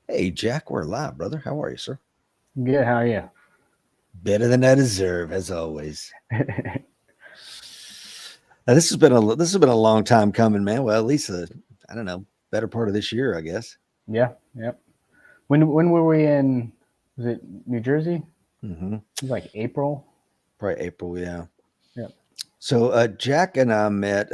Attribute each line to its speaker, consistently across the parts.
Speaker 1: Hey, Jack, we're live, brother. How are you, sir?
Speaker 2: Good. How are you?
Speaker 1: Better than I deserve, as always. Now, this has been a long time coming, man. Well, at least I don't know, better part of this year, I guess.
Speaker 2: Yeah. Yep. When were we in? Was it New Jersey? It
Speaker 1: Mm-hmm.
Speaker 2: was like April.
Speaker 1: Probably April, yeah.
Speaker 2: Yep.
Speaker 1: So Jack and I met.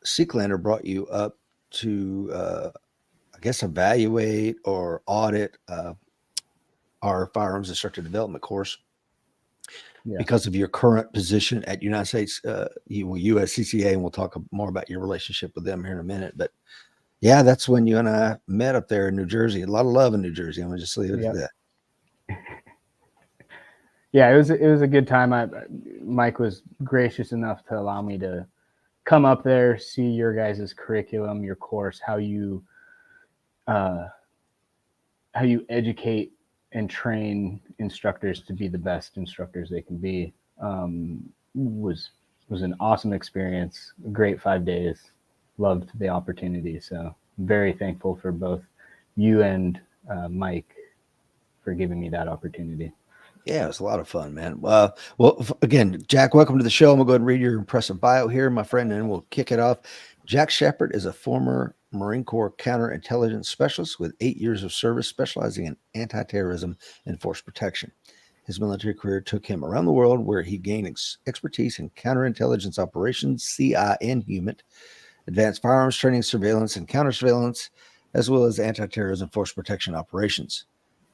Speaker 1: Seaclander brought you up to, I guess, evaluate or audit our firearms instructor development course
Speaker 2: Yes.
Speaker 1: because of your current position at United States USCCA, and we'll talk more about your relationship with them here in a minute. But yeah, that's when you and I met up there in New Jersey. A lot of love in New Jersey. I'm gonna just leave it at
Speaker 2: Yep.
Speaker 1: that.
Speaker 2: Yeah. It was a good time. Mike was gracious enough to allow me to come up there, see your guys' curriculum, your course, uh, how you educate and train instructors to be the best instructors they can be. Was was an awesome experience. A great 5 days. Loved the opportunity. So very thankful for both you and Mike for giving me that opportunity.
Speaker 1: Yeah, it was a lot of fun, man. Again, Jack, welcome to the show. I'm gonna go ahead and read your impressive bio here, my friend, and we'll kick it off. Jack Shepard is a former Marine Corps counterintelligence specialist with 8 years of service, specializing in anti-terrorism and force protection. His military career took him around the world, where he gained expertise in counterintelligence operations, CI and HUMINT, advanced firearms training, surveillance, and counter surveillance, as well as anti-terrorism force protection operations.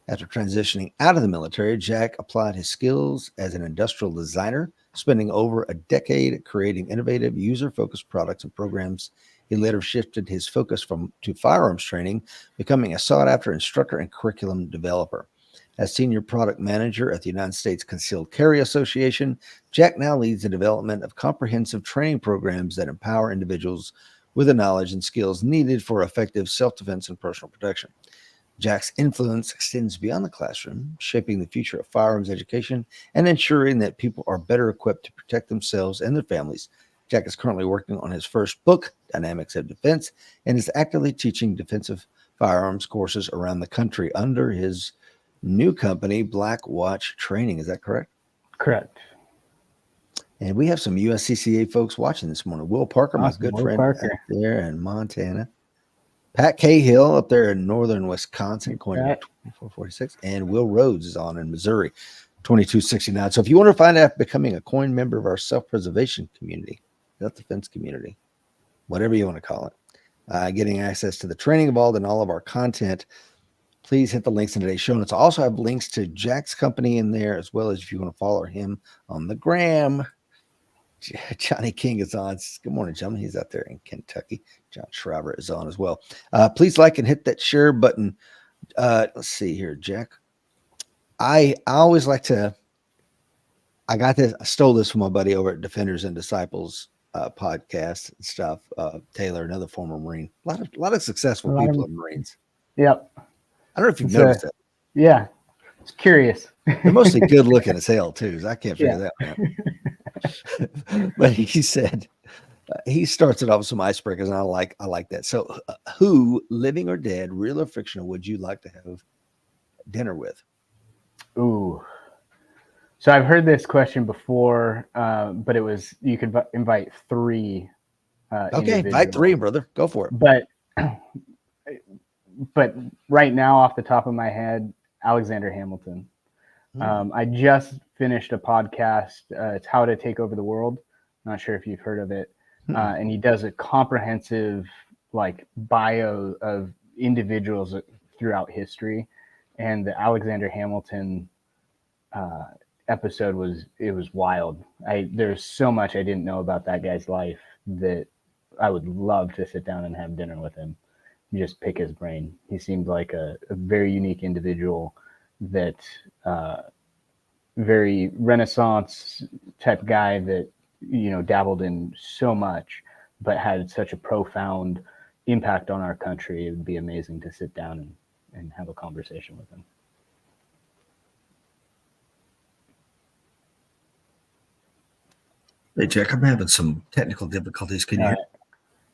Speaker 1: After transitioning out of the military, Jack applied his skills as an industrial designer, spending over a decade creating innovative, user-focused products and programs. He later shifted his focus to firearms training, becoming a sought-after instructor and curriculum developer. As senior product manager at the United States Concealed Carry Association, Jack now leads the development of comprehensive training programs that empower individuals with the knowledge and skills needed for effective self-defense and personal protection. Jack's influence extends beyond the classroom, shaping the future of firearms education and ensuring that people are better equipped to protect themselves and their families. Jack is currently working on his first book, Dynamics of Defense, and is actively teaching defensive firearms courses around the country under his new company, Black Watch Training. Is that correct?
Speaker 2: Correct.
Speaker 1: And we have some USCCA folks watching this morning. Will Parker, my
Speaker 2: Awesome.
Speaker 1: good
Speaker 2: Will
Speaker 1: friend up
Speaker 2: Parker.
Speaker 1: there in Montana. Pat Cahill up there in northern Wisconsin,
Speaker 2: Hey,
Speaker 1: coin number
Speaker 2: Pat.
Speaker 1: 2446. And Will Rhodes is on in Missouri, 2269. So if you want to find out becoming a coin member of our self preservation community, self defense community, whatever you want to call it, getting access to the training involved in all of our content, please hit the links in today's show notes. I also have links to Jack's company in there, as well as if you want to follow him on the gram. Johnny King is on. Good morning, gentlemen. He's out there in Kentucky. John Schreiber is on as well. Please like and hit that share button. Let's see here, Jack. I always like to. I got this. I stole this from my buddy over at Defenders and Disciples podcast and stuff. Taylor, another former Marine. A lot of successful
Speaker 2: A lot
Speaker 1: people
Speaker 2: of.
Speaker 1: are Marines.
Speaker 2: Yep.
Speaker 1: I don't know if you've
Speaker 2: It's a.
Speaker 1: noticed that.
Speaker 2: Yeah. It's curious.
Speaker 1: They're mostly good looking as hell too. So I can't figure
Speaker 2: Yeah.
Speaker 1: that one out. But he said he starts it off with some icebreakers, and I like that. So, who, living or dead, real or fictional, would you like to have dinner with?
Speaker 2: Ooh. So I've heard this question before, but it was you could invite three
Speaker 1: Okay, invite three,
Speaker 2: individuals.
Speaker 1: brother. Go for it.
Speaker 2: But but right now, off the top of my head, Alexander Hamilton.
Speaker 1: Hmm.
Speaker 2: I just finished a podcast. It's How to Take Over the World. Not sure if you've heard of it.
Speaker 1: Hmm.
Speaker 2: And he does a comprehensive like bio of individuals throughout history. And the Alexander Hamilton uh, episode was wild. There's so much I didn't know about that guy's life that I would love to sit down and have dinner with him, just pick his brain. He seemed like a very unique individual that very Renaissance type guy that dabbled in so much, but had such a profound impact on our country. It would be amazing to sit down and have a conversation with him.
Speaker 1: Hey, Jack, I'm having some technical difficulties. Can you
Speaker 2: All
Speaker 1: hear?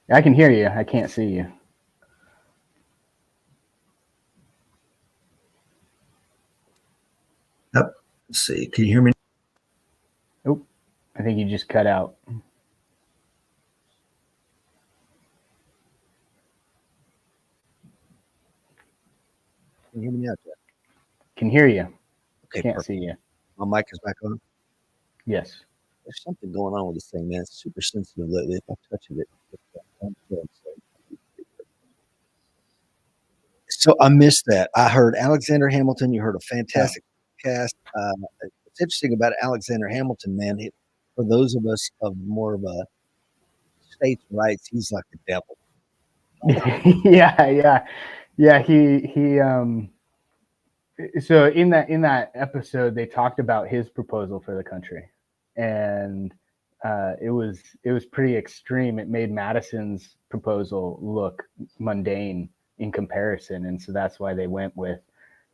Speaker 2: right, I can hear you. I can't see you.
Speaker 1: Let's see. Can you hear me?
Speaker 2: Oh, I think you just cut out.
Speaker 1: Can you hear me now, Jeff?
Speaker 2: Can hear you.
Speaker 1: Okay,
Speaker 2: Can't
Speaker 1: perfect.
Speaker 2: see you.
Speaker 1: My mic is back on.
Speaker 2: Yes.
Speaker 1: There's something going on with this thing, man. It's super sensitive lately. If I touch it, so I missed that. I heard Alexander Hamilton. You heard a fantastic cast. What's interesting about Alexander Hamilton, man, for those of us of more of a states' rights, he's like the devil.
Speaker 2: Yeah. He so in that episode they talked about his proposal for the country, and it was pretty extreme. It made Madison's proposal look mundane in comparison, and so that's why they went with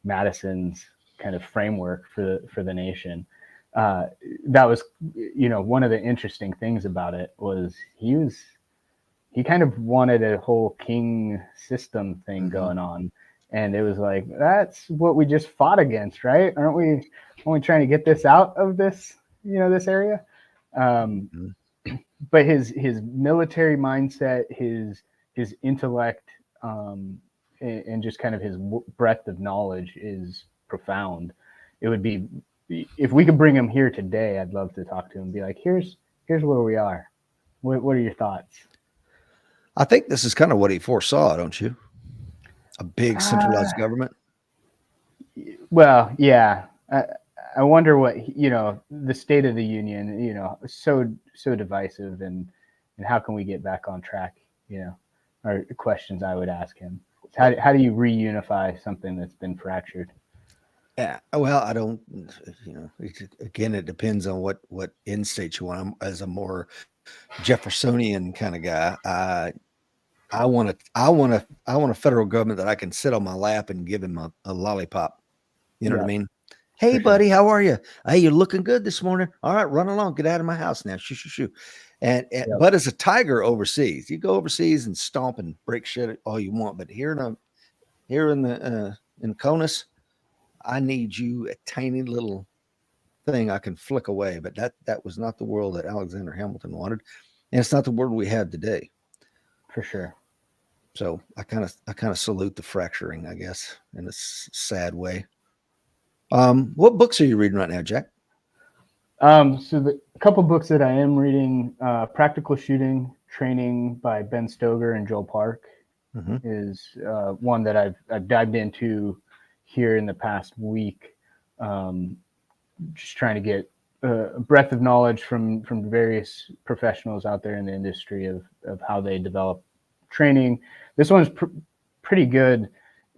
Speaker 2: Madison's kind of framework for the nation. That was, one of the interesting things about it was he kind of wanted a whole king system thing going on. And it was like, that's what we just fought against, right? Aren't we only trying to get this out of this, this area? But his military mindset, his intellect, and just kind of his breadth of knowledge is profound. It would be, if we could bring him here today, I'd love to talk to him and be like, here's where we are. What are your thoughts?
Speaker 1: I think this is kind of what he foresaw, don't you? A big centralized government.
Speaker 2: Well, yeah. I wonder what the State of the Union, so divisive, and how can we get back on track? Are questions I would ask him. How do you reunify something that's been fractured?
Speaker 1: Yeah. Well, I don't. Again, it depends on what end state you want. I'm, as a more Jeffersonian kind of guy, I want a federal government that I can sit on my lap and give him a lollipop. You know what I mean? Hey, buddy, how are you? Hey, you're looking good this morning. All right, run along. Get out of my house now. Shoo, shoo, shoo. But as a tiger overseas, you go overseas and stomp and break shit all you want. But here in CONUS, I need you a tiny little thing I can flick away. But that was not the world that Alexander Hamilton wanted, and it's not the world we have today.
Speaker 2: For sure.
Speaker 1: So I kind of salute the fracturing, I guess, in a sad way. What books are you reading right now, Jack?
Speaker 2: So the couple books that I am reading, Practical Shooting Training by Ben Stoger and Joel Park is one that I've dived into here in the past week. Just trying to get a breadth of knowledge from various professionals out there in the industry of how they develop training. This one's pretty good.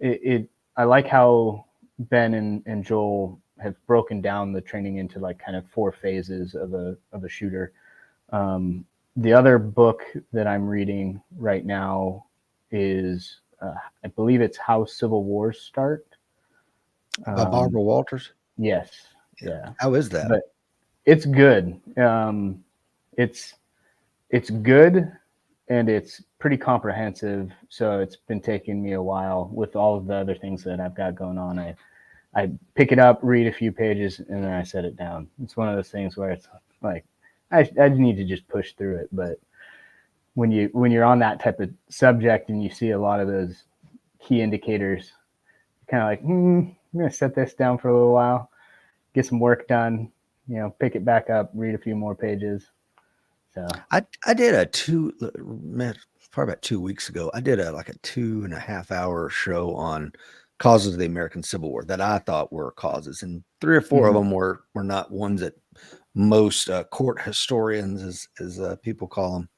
Speaker 2: I like how Ben and Joel have broken down the training into like kind of 4 phases of a shooter. The other book that I'm reading right now is I believe it's How Civil Wars Start
Speaker 1: by Barbara Walters.
Speaker 2: Yes. Yeah.
Speaker 1: How is that?
Speaker 2: But it's good. It's good, and it's pretty comprehensive. So it's been taking me a while with all of the other things that I've got going on. I pick it up, read a few pages, and then I set it down. It's one of those things where it's like I need to just push through it. But when you're on that type of subject and you see a lot of those key indicators, kind of like, I'm going to set this down for a little while, get some work done, pick it back up, read a few more pages. So
Speaker 1: I did probably about 2 weeks ago. I did a 2.5 hour show on causes of the American Civil War that I thought were causes, and 3 or 4 of them were not ones that most court historians, as people call them,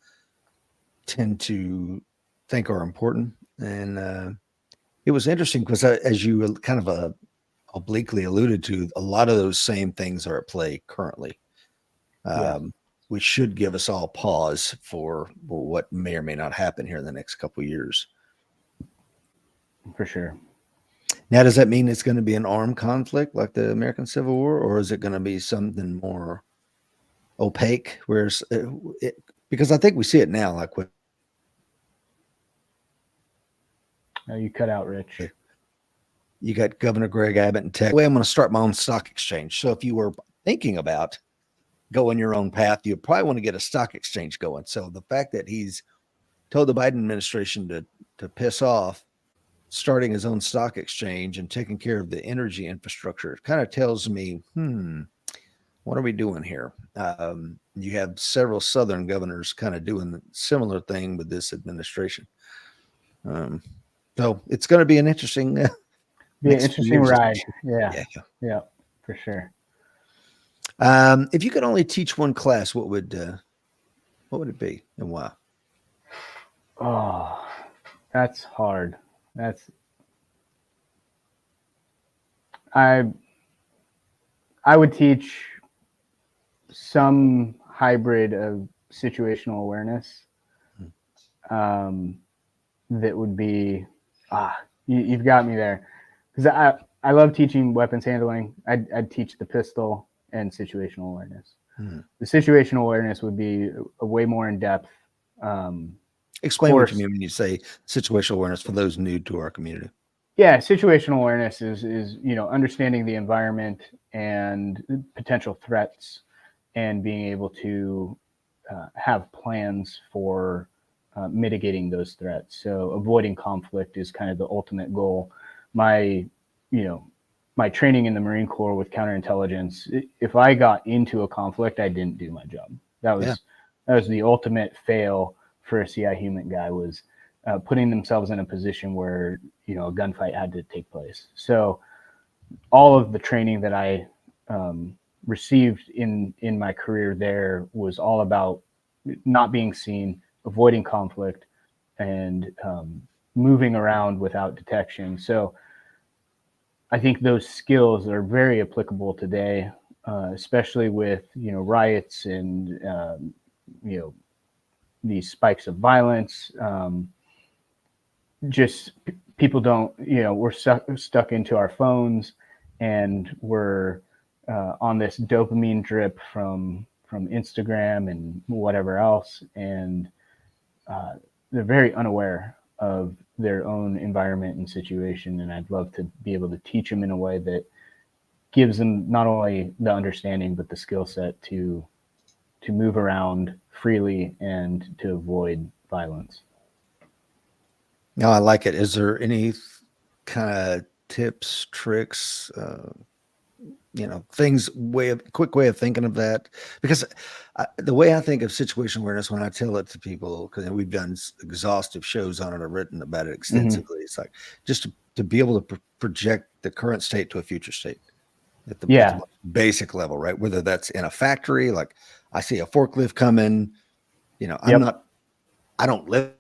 Speaker 1: tend to think are important. And it was interesting because, as you kind of obliquely alluded to, a lot of those same things are at play currently. Which should give us all pause for what may or may not happen here in the next couple of years.
Speaker 2: For sure.
Speaker 1: Now, does that mean it's going to be an armed conflict like the American Civil War, or is it going to be something more opaque? Whereas, because I think we see it now, like when.
Speaker 2: Oh, you cut out, Rich.
Speaker 1: You got Governor Greg Abbott in Texas. I'm going to start my own stock exchange. So if you were thinking about going your own path, you probably want to get a stock exchange going. So the fact that he's told the Biden administration to piss off starting his own stock exchange and taking care of the energy infrastructure, it kind of tells me, what are we doing here? You have several Southern governors kind of doing the similar thing with this administration. So it's going to be an interesting,
Speaker 2: Be an
Speaker 1: next few
Speaker 2: interesting
Speaker 1: years,
Speaker 2: ride.
Speaker 1: especially.
Speaker 2: Yeah, for sure.
Speaker 1: If you could only teach one class, what would it be and why?
Speaker 2: Oh, that's hard. I would teach some hybrid of situational awareness. That would be, you've got me there, because I love teaching weapons handling. I'd teach the pistol and situational awareness. The situational awareness would be a way more in depth.
Speaker 1: Explain what you mean when you say situational awareness for those new to our community.
Speaker 2: Yeah, situational awareness is understanding the environment and potential threats, and being able to have plans for mitigating those threats. So avoiding conflict is kind of the ultimate goal. My training in the Marine Corps with counterintelligence, if I got into a conflict, I didn't do my job. That was the ultimate fail for a CI HUMINT guy, was putting themselves in a position where a gunfight had to take place. So all of the training that I received in my career there was all about not being seen, avoiding conflict, and moving around without detection. So I think those skills are very applicable today, especially with riots and these spikes of violence. Just people don't, we're stuck into our phones, and we're on this dopamine drip from Instagram and whatever else, and they're very unaware of their own environment and situation. And I'd love to be able to teach them in a way that gives them not only the understanding, but the skill set to move around freely and to avoid violence.
Speaker 1: No, I like it. Is there any kind of tips, tricks, things, quick way of thinking of that? Because the way I think of situational awareness when I tell it to people, because we've done exhaustive shows on it, I've written about it extensively. It's like just to be able to project the current state to a future state at the most basic level, right? Whether that's in a factory, like I see a forklift coming, I don't live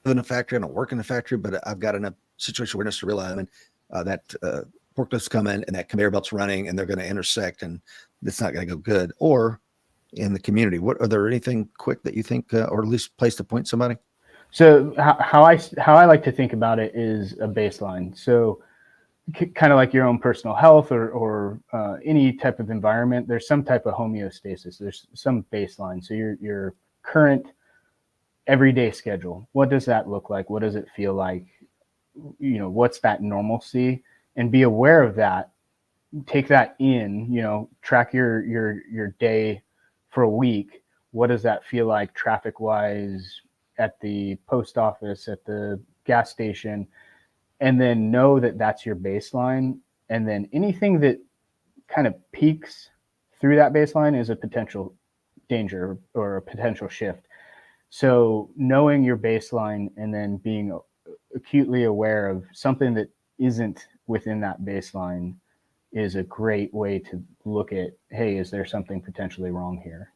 Speaker 1: in a factory, I don't work in a factory, but I've got enough situational awareness to realize that forklift's coming and that conveyor belt's running and they're going to intersect and it's not going to go good. Or in the community, are there anything quick that you think, or at least place to point somebody?
Speaker 2: So how I like to think about it is a baseline. So kind of like your own personal health or any type of environment, there's some type of homeostasis. There's some baseline. So your current everyday schedule, what does that look like? What does it feel like? What's that normalcy? And be aware of that. Take that in, track your day for a week. What does that feel like traffic wise, at the post office, at the gas station? And then know that that's your baseline. And then anything that kind of peaks through that baseline is a potential danger or a potential shift. So knowing your baseline and then being acutely aware of something that isn't within that baseline is a great way to look at, hey, is there something potentially wrong here?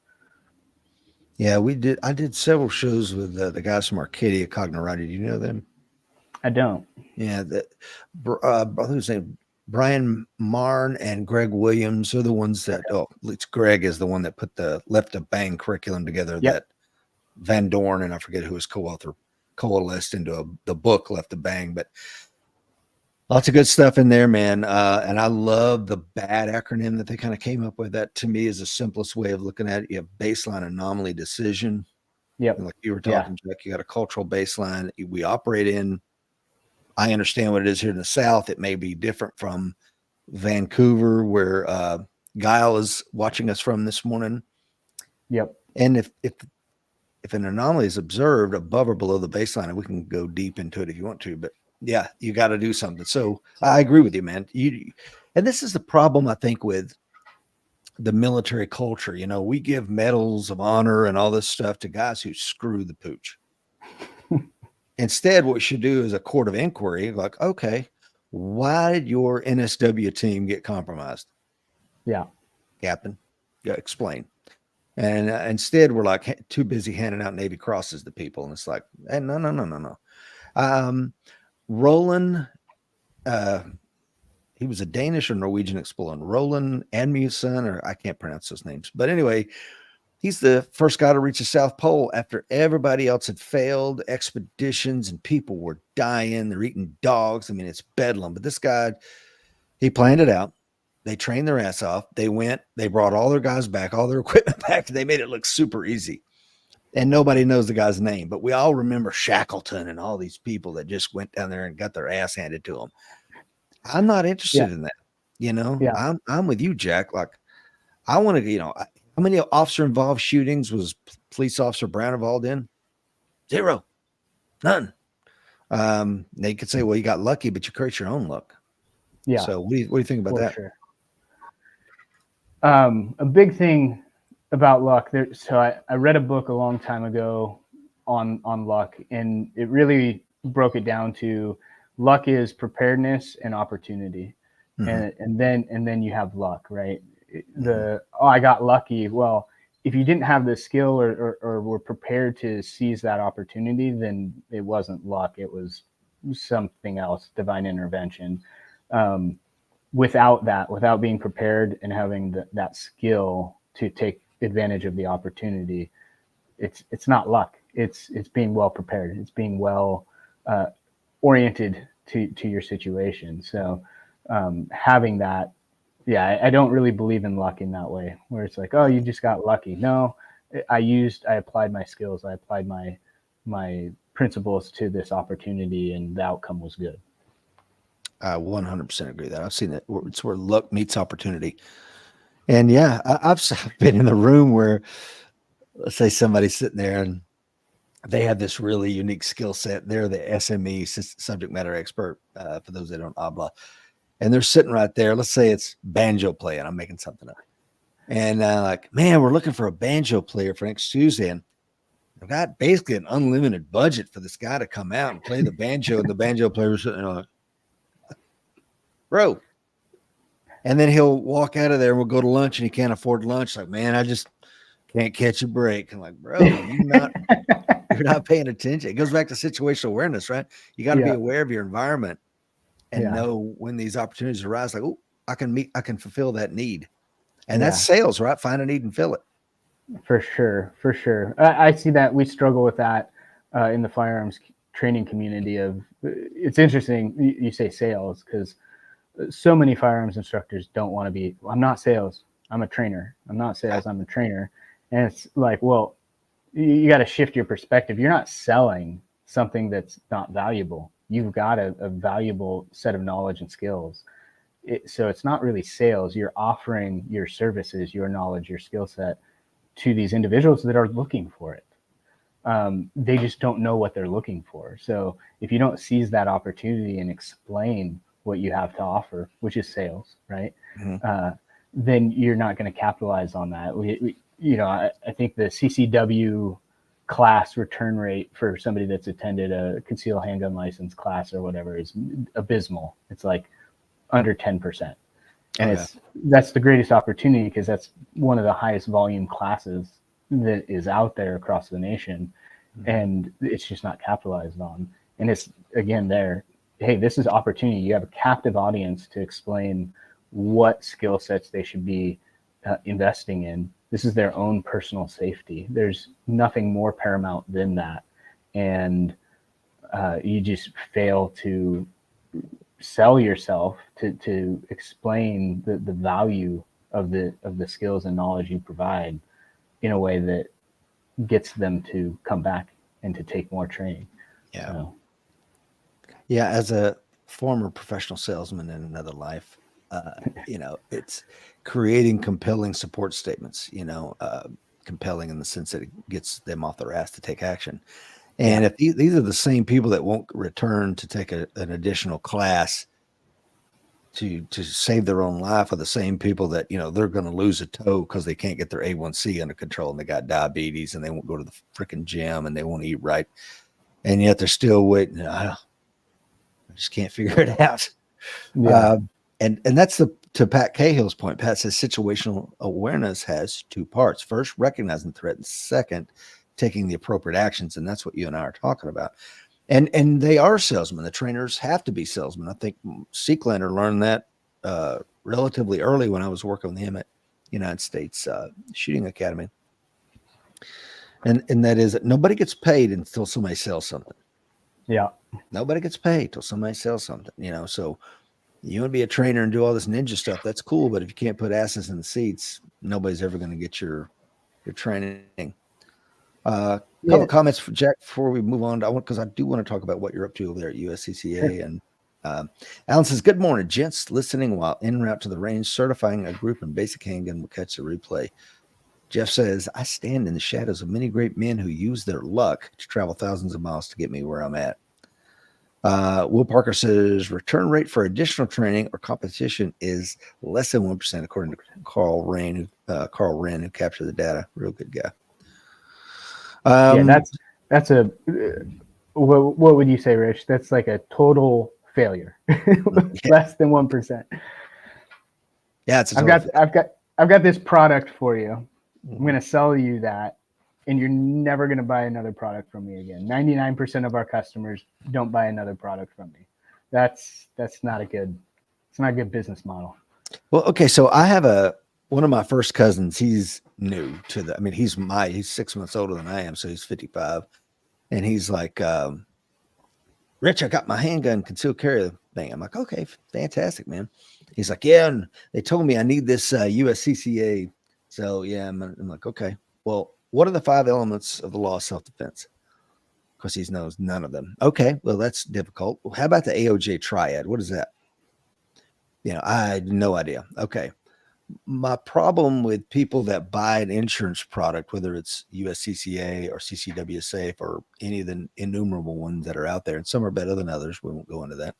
Speaker 1: Yeah, I did several shows with the guys from Arcadia Cognorati. Do you know them?
Speaker 2: I don't.
Speaker 1: Yeah, who's name? Brian Marn and Greg Williams are the ones that. Oh, it's Greg is the one that put the Left to Bang curriculum together.
Speaker 2: Yep.
Speaker 1: That Van Dorn and I forget who his co-author coalesced into the book Left to Bang. But lots of good stuff in there, man. And I love the BAD acronym that they kind of came up with. That to me is the simplest way of looking at it. You have baseline, anomaly, decision.
Speaker 2: Yep.
Speaker 1: And like you were talking, Jack, you got a cultural baseline we operate in. I understand what it is here in the South. It may be different from Vancouver, where Guile is watching us from this morning.
Speaker 2: Yep.
Speaker 1: And if an anomaly is observed above or below the baseline, and we can go deep into it if you want to, but yeah, you got to do something. So I agree with you, man. And this is the problem, I think, with the military culture. You know, we give medals of honor and all this stuff to guys who screw the pooch. Instead, what we should do is a court of inquiry. Like, okay, why did your NSW team get compromised?
Speaker 2: Yeah.
Speaker 1: Captain, yeah, explain. And instead, we're like too busy handing out Navy crosses to people, and it's like, hey, no. Roland, he was a Danish or Norwegian explorer. Roland Amundsen, or I can't pronounce those names, but anyway, he's the first guy to reach the South Pole after everybody else had failed expeditions and people were dying. They're eating dogs. I mean, it's bedlam. But this guy, he planned it out. They trained their ass off. They went, they brought all their guys back, all their equipment back. They made it look super easy. And nobody knows the guy's name, but we all remember Shackleton and all these people that just went down there and got their ass handed to them. I'm not interested in that. You know, I'm with you, Jack. Like, I want to, how many officer involved shootings was police officer Brown involved in? 0, none. They could say, well, you got lucky, but you create your own luck.
Speaker 2: Yeah.
Speaker 1: So what do you think about that?
Speaker 2: Sure. A big thing about luck there. So I read a book a long time ago on luck, and it really broke it down to luck is preparedness and opportunity. And then you have luck, right? I got lucky. Well, if you didn't have the skill or were prepared to seize that opportunity, then it wasn't luck. It was something else, divine intervention. Without being prepared and having that skill to take advantage of the opportunity, it's not luck. It's being well prepared. It's being well oriented to your situation. So having that, I don't really believe in luck in that way, where it's like, oh, you just got lucky. No, I applied my skills. I applied my principles to this opportunity, and the outcome was good.
Speaker 1: I 100% agree with that. I've seen that. It's where luck meets opportunity. And yeah, I've been in the room where, let's say somebody's sitting there and they have this really unique skill set. They're the SME, subject matter expert, for those that don't habla. And they're sitting right there. Let's say it's banjo playing. I'm making something up. And like, man, we're looking for a banjo player for next Tuesday. And I've got basically an unlimited budget for this guy to come out and play the banjo. And the banjo player is sitting there like, bro. And then he'll walk out of there and we'll go to lunch and he can't afford lunch. Like, man, I just can't catch a break. I'm like, bro, you're not paying attention. It goes back to situational awareness, right? You got to be aware of your environment and know when these opportunities arise. Like, oh, I can fulfill that need. And that's sales, right? Find a need and fill it.
Speaker 2: For sure. I see that we struggle with that in the firearms training community. It's interesting you say sales, because so many firearms instructors don't want to be, I'm not sales, I'm a trainer. I'm not sales, I'm a trainer. And it's like, well, you got to shift your perspective. You're not selling something that's not valuable. You've got a valuable set of knowledge and skills. So it's not really sales. You're offering your services, your knowledge, your skill set to these individuals that are looking for it. They just don't know what they're looking for. So if you don't seize that opportunity and explain what you have to offer, which is sales, right? Then you're not going to capitalize on that. I think the CCW class return rate for somebody that's attended a concealed handgun license class or whatever is abysmal. It's like under 10%. And that's the greatest opportunity, because that's one of the highest volume classes that is out there across the nation. And it's just not capitalized on. And it's, again, hey, this is opportunity. You have a captive audience to explain what skill sets they should be investing in. This is their own personal safety. There's nothing more paramount than that. And you just fail to sell yourself to explain the value of the skills and knowledge you provide in a way that gets them to come back and to take more training.
Speaker 1: Yeah, as a former professional salesman in another life, it's creating compelling support statements, compelling in the sense that it gets them off their ass to take action.
Speaker 2: Yeah.
Speaker 1: And if these are the same people that won't return to take an additional class to save their own life, are the same people that, they're going to lose a toe because they can't get their A1C under control and they got diabetes and they won't go to the freaking gym and they won't eat right. And yet they're still waiting. I just can't figure it out.
Speaker 2: Yeah.
Speaker 1: And that's to Pat Cahill's point. Pat says situational awareness has two parts. First, recognizing the threat, and second, taking the appropriate actions. And that's what you and I are talking about. And they are salesmen. The trainers have to be salesmen. I think Seeklander learned that relatively early when I was working with him at United States Shooting Academy. And that is that nobody gets paid until somebody sells something.
Speaker 2: Yeah.
Speaker 1: Nobody gets paid till somebody sells something. So you want to be a trainer and do all this ninja stuff, that's cool. But if you can't put asses in the seats, nobody's ever going to get your training. Couple of comments for Jack before we move on. Because I do want to talk about what you're up to over there at USCCA.
Speaker 2: Sure.
Speaker 1: And Alan says, "Good morning, gents. Listening while en route to the range, certifying a group in basic handgun. Will catch the replay." Jeff says, "I stand in the shadows of many great men who use their luck to travel thousands of miles to get me where I'm at." Will Parker says, "Return rate for additional training or competition is less than 1%, according to Carl Wren, who captured the data." Real good guy.
Speaker 2: That's a what would you say, Rich? That's like a total failure. Less than 1%.
Speaker 1: Yeah, it's
Speaker 2: I've got this product for you. I'm going to sell you that, and you're never going to buy another product from me again. 99% of our customers don't buy another product from me. That's not a good business model.
Speaker 1: Well, okay, so I have one of my first cousins. He's new to he's 6 months older than I am, so he's 55, and he's like, "Rich, I got my handgun concealed carry thing." I'm like, "Okay, fantastic, man." He's like, "Yeah, and they told me I need this USCCA." So yeah, I'm like, "Okay, well, what are the 5 elements of the law of self-defense?" Because he knows none of them. Okay, well, that's difficult. Well, how about the AOJ triad? What is that? I had no idea. Okay. My problem with people that buy an insurance product, whether it's USCCA or CCW Safe or any of the innumerable ones that are out there, and some are better than others. We won't go into that.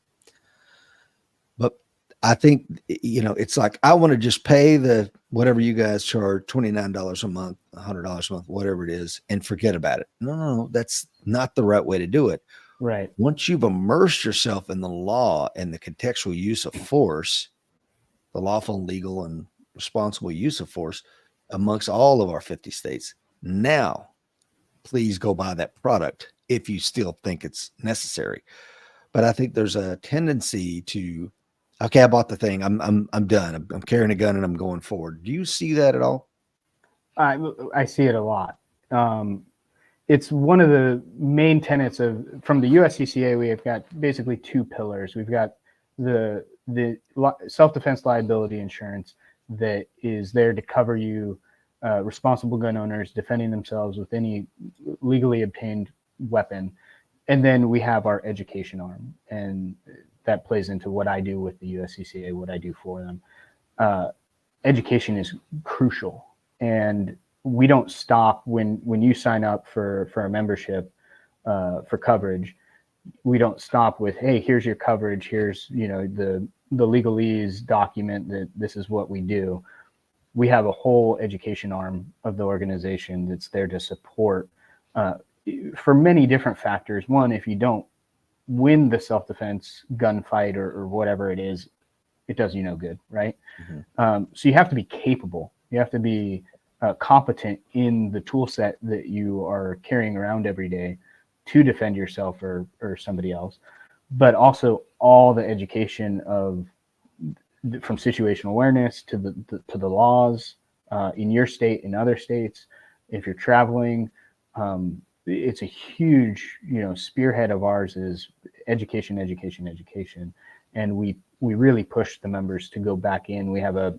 Speaker 1: But I think, it's like, I want to just pay the whatever you guys charge, $29 a month, $100 a month, whatever it is, and forget about it. No, that's not the right way to do it.
Speaker 2: Right.
Speaker 1: Once you've immersed yourself in the law and the contextual use of force, the lawful, legal, and responsible use of force amongst all of our 50 states, now please go buy that product if you still think it's necessary. But I think there's a tendency to, okay, I bought the thing, I'm done, I'm carrying a gun and I'm going forward. Do you see that at all?
Speaker 2: I see it a lot. It's one of the main tenets from the USCCA. We have got basically 2 pillars. We've got the self-defense liability insurance that is there to cover you, responsible gun owners defending themselves with any legally obtained weapon. And then we have our education arm, and that plays into what I do with the USCCA, what I do for them. Education is crucial, and we don't stop when you sign up for a membership for coverage. We don't stop with, "Hey, here's your coverage. Here's the legalese document that this is what we do." We have a whole education arm of the organization that's there to support for many different factors. One, if you don't win the self-defense gunfight or whatever it is, it does you no good, right? Mm-hmm. So you have to be capable. You have to be competent in the tool set that you are carrying around every day to defend yourself or somebody else, but also all the education from situational awareness to the laws in your state, in other states. If you're traveling, it's a huge spearhead of ours is education, and we really push the members to go back in. We have a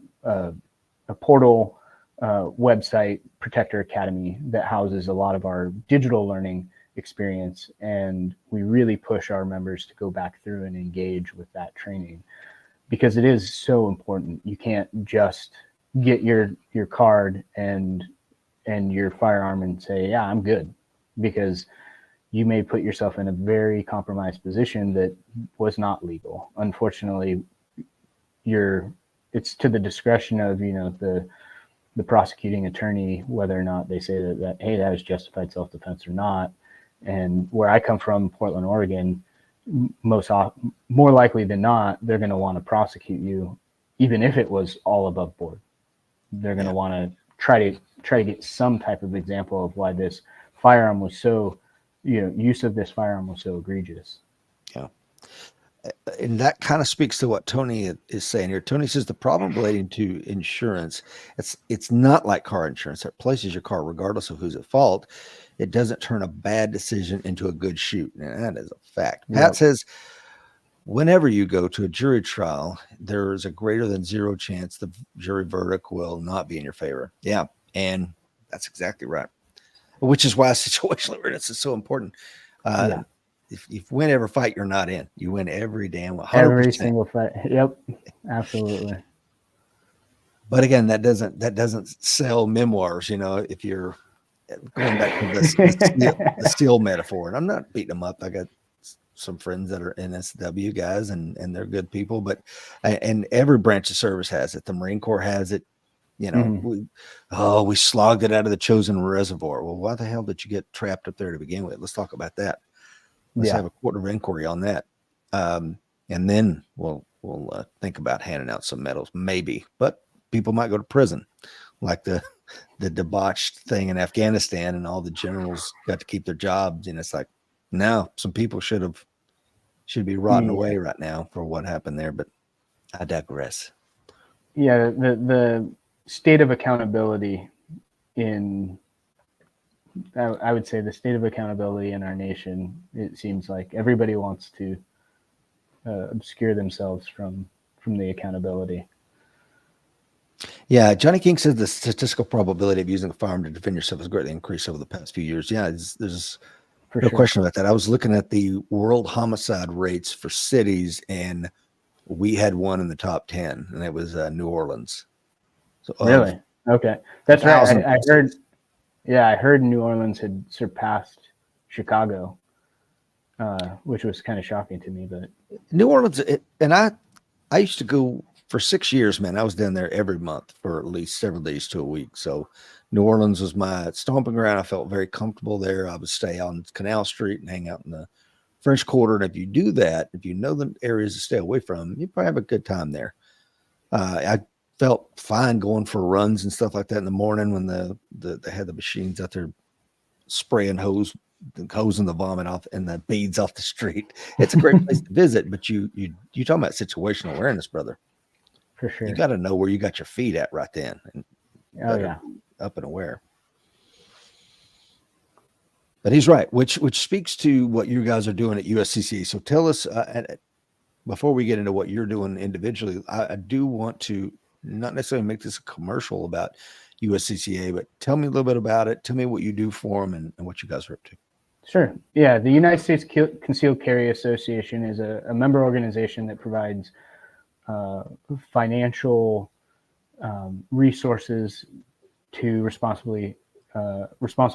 Speaker 2: portal website, Protector Academy, that houses a lot of our digital learning experience, and we really push our members to go back through and engage with that training, because it is so important. You can't just get your card and your firearm and say, yeah, I'm good, because you may put yourself in a very compromised position that was not legal. Unfortunately, it's to the discretion of, the prosecuting attorney, whether or not they say that hey, that is justified self-defense or not. And where I come from, Portland, Oregon, more likely than not, they're going to want to prosecute you, even if it was all above board. They're going to want to try to get some type of example of why this firearm was so, use of this firearm was so egregious.
Speaker 1: Yeah. And that kind of speaks to what Tony is saying here. Tony says the problem relating to insurance, it's not like car insurance that places your car regardless of who's at fault. It doesn't turn a bad decision into a good shoot. And that is a fact.
Speaker 2: Yep.
Speaker 1: Pat says, whenever you go to a jury trial, there is a greater than zero chance the jury verdict will not be in your favor. Yeah. And that's exactly right. Which is why situational awareness is so important. If you win every fight you're not in, you win every damn 100%.
Speaker 2: Every single fight. Yep, absolutely.
Speaker 1: But again, that doesn't sell memoirs. If you're going back to the steel metaphor, and I'm not beating them up. I got some friends that are NSW guys, and they're good people. But and every branch of service has it. The Marine Corps has it. We slogged it out of the chosen reservoir. Well, why the hell did you get trapped up there to begin with? Let's talk about that. Let's have a court of inquiry on that. And then we'll think about handing out some medals, maybe. But people might go to prison, like the debauched thing in Afghanistan, and all the generals got to keep their jobs. And it's like, no, some people should be rotting away right now for what happened there. But I digress.
Speaker 2: Yeah, the state of accountability I would say the state of accountability in our nation, it seems like everybody wants to obscure themselves from the accountability.
Speaker 1: Yeah, Johnny King says the statistical probability of using a firearm to defend yourself has greatly increased over the past few years. Yeah, there's no question about that. I was looking at the world homicide rates for cities, and we had one in the top 10, and it was New Orleans. So,
Speaker 2: really? Okay, that's right. I heard. Yeah, I heard New Orleans had surpassed Chicago, which was kind of shocking to me. But
Speaker 1: New Orleans, and I used to go for 6 years, man. I was down there every month for at least several days to a week. So New Orleans was my stomping ground. I felt very comfortable there. I would stay on Canal Street and hang out in the French Quarter. And if you do that, if you know the areas to stay away from, you probably have a good time there. I felt fine going for runs and stuff like that in the morning when they had the machines out there spraying hosing the vomit off and the beads off the street. It's a great place to visit, but you talking about situational awareness, brother.
Speaker 2: For sure.
Speaker 1: You got to know where you got your feet at right then. And up and aware. But he's right, which speaks to what you guys are doing at USCCA. So tell us, before we get into what you're doing individually, I do want to not necessarily make this a commercial about USCCA, but tell me a little bit about it. Tell me what you do for them and what you guys are up to.
Speaker 2: Sure. Yeah. The United States Concealed Carry Association is a member organization that provides financial resources to responsible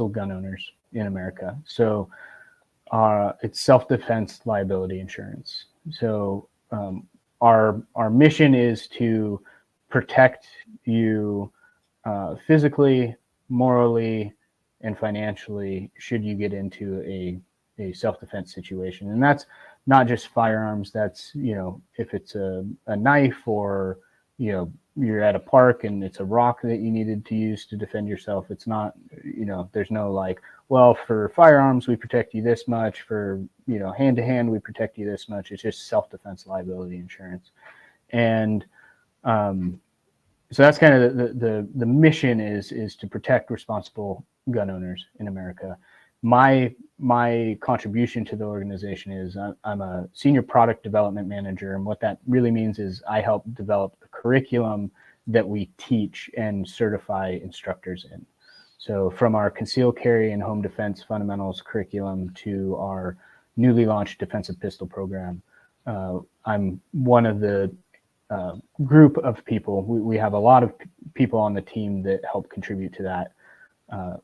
Speaker 2: gun owners in America. So it's self-defense liability insurance. So our mission is to protect you physically, morally, and financially should you get into a self-defense situation. And that's not just firearms. That's, if it's a knife, or, you're at a park and it's a rock that you needed to use to defend yourself. It's not, there's no like, well, for firearms, we protect you this much. For, hand to hand, we protect you this much. It's just self-defense liability insurance. And so that's kind of the mission is to protect responsible gun owners in America. My contribution to the organization is I'm a senior product development manager. And what that really means is I help develop the curriculum that we teach and certify instructors in. So from our concealed carry and home defense fundamentals curriculum to our newly launched defensive pistol program, I'm one of the group of people. We have a lot of people on the team that help contribute to that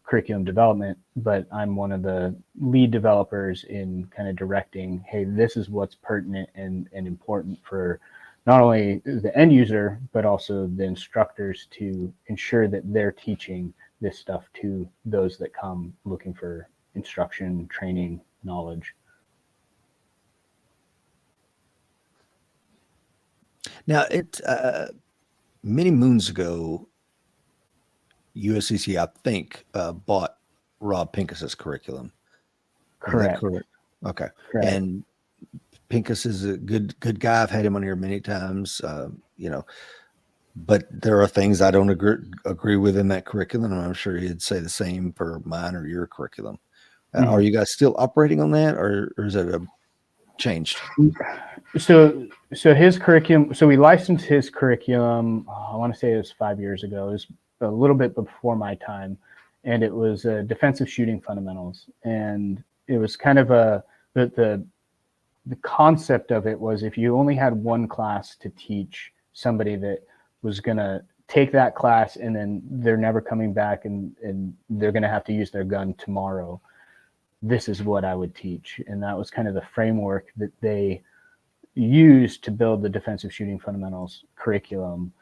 Speaker 2: curriculum development, but I'm one of the lead developers in kind of directing, hey, this is what's pertinent and important for not only the end user, but also the instructors to ensure that they're teaching this stuff to those that come looking for instruction, training, knowledge.
Speaker 1: Now, many moons ago, USCCA, I think, bought Rob Pincus's curriculum.
Speaker 2: Correct.
Speaker 1: Is that correct? Okay.
Speaker 2: Correct.
Speaker 1: And Pincus is a good guy. I've had him on here many times, but there are things I don't agree with in that curriculum, and I'm sure he'd say the same for mine or your curriculum. Are you guys still operating on that, or is it changed?
Speaker 2: So his curriculum, so we licensed his curriculum, I want to say it was 5 years ago. It was a little bit before my time, and it was defensive shooting fundamentals. And it was kind of the concept of it was, if you only had one class to teach somebody that was going to take that class and then they're never coming back and they're going to have to use their gun tomorrow, this is what I would teach. And that was kind of the framework that they used to build the defensive shooting fundamentals curriculum.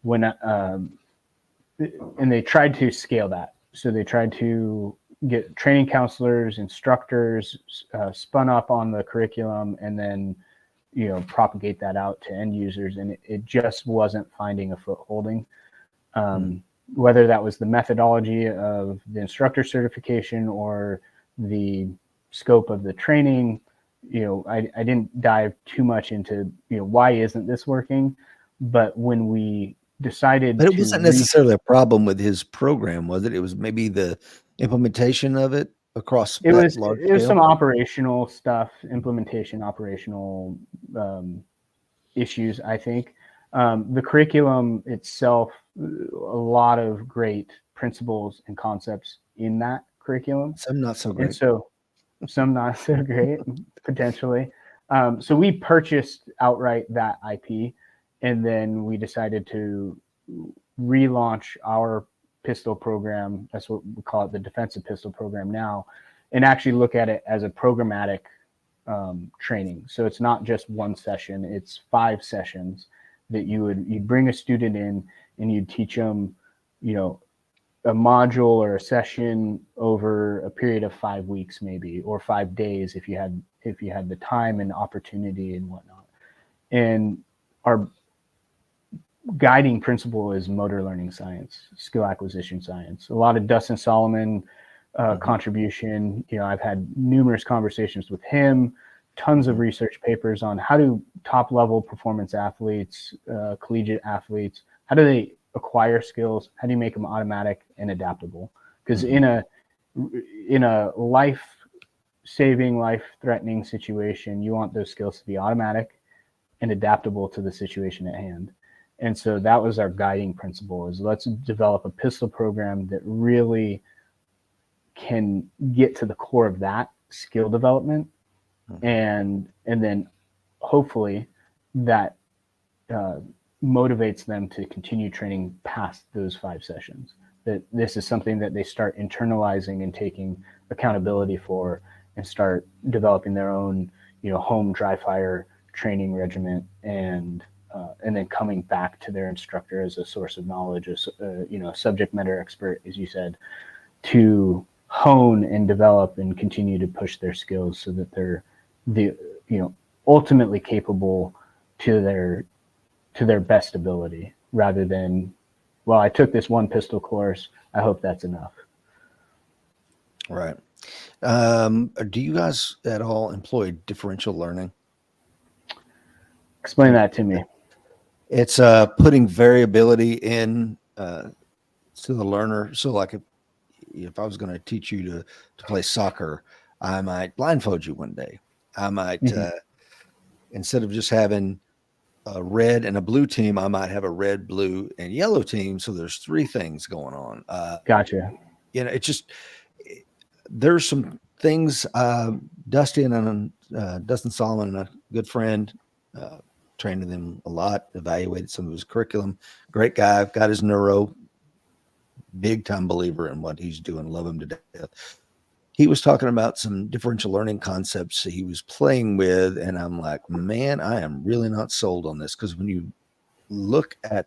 Speaker 2: And they tried to scale that. So they tried to get training counselors, instructors spun up on the curriculum, and then propagate that out to end users, and it just wasn't finding a footholding. Whether that was the methodology of the instructor certification or the scope of the training, I didn't dive too much into why isn't this working. But when we decided,
Speaker 1: but it wasn't necessarily a problem with his program, was it? It was maybe the implementation of it across.
Speaker 2: It was some operational stuff, implementation, operational issues, I think. The curriculum itself, a lot of great principles and concepts in that curriculum.
Speaker 1: Some not so great.
Speaker 2: And so some not so great, potentially. So we purchased outright that IP, and then we decided to relaunch our pistol program. That's what we call it, the defensive pistol program now, and actually look at it as a programmatic training. So it's not just one session, it's 5 sessions that you'd bring a student in and you'd teach them, a module or a session over a period of 5 weeks, maybe, or 5 days if you had the time and opportunity and whatnot. And our guiding principle is motor learning science, skill acquisition science. A lot of Dustin Solomon contribution. I've had numerous conversations with him, tons of research papers on how do top level performance athletes, collegiate athletes, how do they acquire skills? How do you make them automatic and adaptable? Because in a life-saving, life-threatening situation, you want those skills to be automatic and adaptable to the situation at hand. And so that was our guiding principle, is let's develop a pistol program that really can get to the core of that skill development. And then hopefully that motivates them to continue training past those 5 sessions. That this is something that they start internalizing and taking accountability for, and start developing their own, home dry fire training regimen, and then coming back to their instructor as a source of knowledge, as subject matter expert, as you said, to hone and develop and continue to push their skills so that they're ultimately capable to their best ability, rather than, well, I took this one pistol course, I hope that's enough.
Speaker 1: Right. Do you guys at all employ differential learning?
Speaker 2: Explain that to me.
Speaker 1: It's putting variability in to the learner. So like if I was going to teach you to play soccer, I might blindfold you one day. I might, instead of just having a red and a blue team, I might have a red, blue, and yellow team. So there's 3 things going on.
Speaker 2: Gotcha.
Speaker 1: it's just there's some things. Dustin Solomon, a good friend, trained him a lot, evaluated some of his curriculum. Great guy, got his neuro, big time believer in what he's doing, love him to death. He was talking about some differential learning concepts he was playing with, and I'm like, man, I am really not sold on this, because when you look at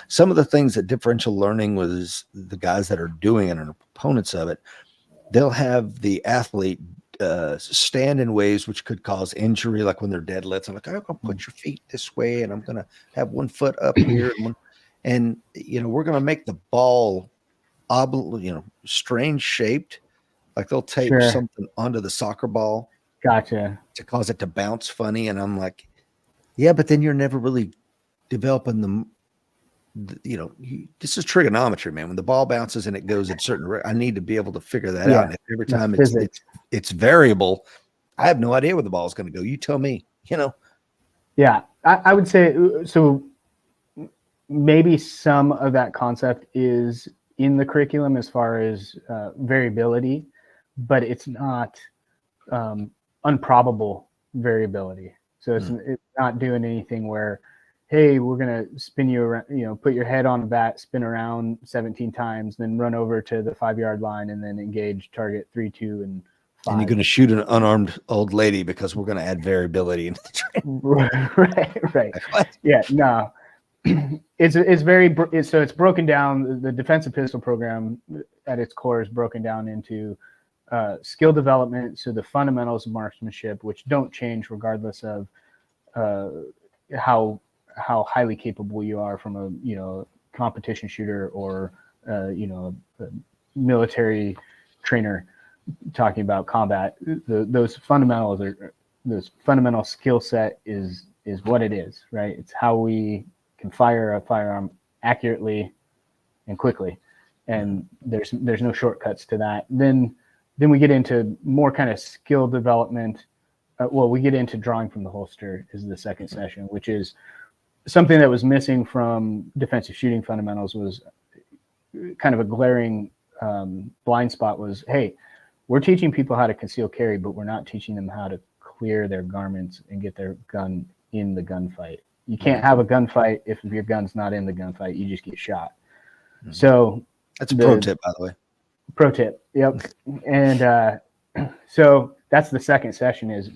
Speaker 1: some of the things that differential learning was, the guys that are doing it and are proponents of it, they'll have the athlete stand in ways which could cause injury, like when they're deadlifts. I'm like, I'm gonna put your feet this way, and I'm gonna have one foot up here, and we're gonna make the ball strange shaped, like they'll tape
Speaker 2: Sure.
Speaker 1: something onto the soccer ball
Speaker 2: Gotcha.
Speaker 1: to cause it to bounce funny. And I'm like, yeah, but then you're never really developing this is trigonometry, man. When the ball bounces and it goes a certain I need to be able to figure that out. And if every time it's variable, I have no idea where the ball is going to go. You tell me,
Speaker 2: Yeah, I would say so. Maybe some of that concept is in the curriculum as far as variability, but it's not unprobable variability. So it's not doing anything where, hey, we're going to spin you around, put your head on a bat, spin around 17 times, then run over to the 5-yard line and then engage target 3, 2, and 5.
Speaker 1: And you're going to shoot an unarmed old lady because we're going to add variability into the
Speaker 2: training. Right. Yeah, no. It's broken down. The defensive pistol program at its core is broken down into skill development. So the fundamentals of marksmanship, which don't change regardless of how highly capable you are from a competition shooter or a military trainer talking about combat. Those fundamental skill set is what it is, right? It's how we can fire a firearm accurately and quickly, and there's no shortcuts to that. Then we get into more kind of skill development. We get into drawing from the holster is the second session, which is something that was missing from defensive shooting fundamentals. Was kind of a glaring blind spot. Was, hey, we're teaching people how to conceal carry, but we're not teaching them how to clear their garments and get their gun in the gunfight. You can't have a gunfight if your gun's not in the gunfight. You just get shot. Mm-hmm. So
Speaker 1: that's a pro tip, by the way.
Speaker 2: Pro tip. Yep. And so that's the second session, is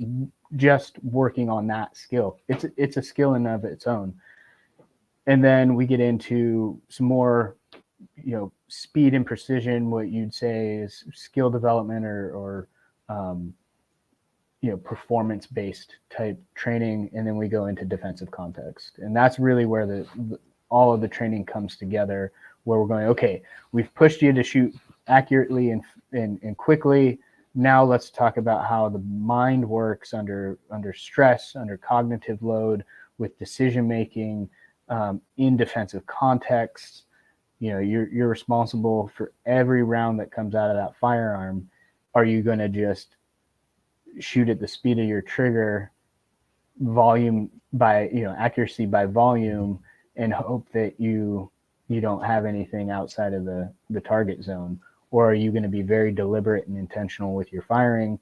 Speaker 2: just working on that skill. It's a skill in of its own. And then we get into some more, speed and precision, what you'd say is skill development or performance-based type training, and then we go into defensive context, and that's really where all of the training comes together. Where we're going, okay, we've pushed you to shoot accurately and quickly. Now let's talk about how the mind works under stress, under cognitive load, with decision making in defensive contexts. You're responsible for every round that comes out of that firearm. Are you going to just shoot at the speed of your trigger, volume by accuracy by volume, and hope that you don't have anything outside of the target zone? Or are you going to be very deliberate and intentional with your firing,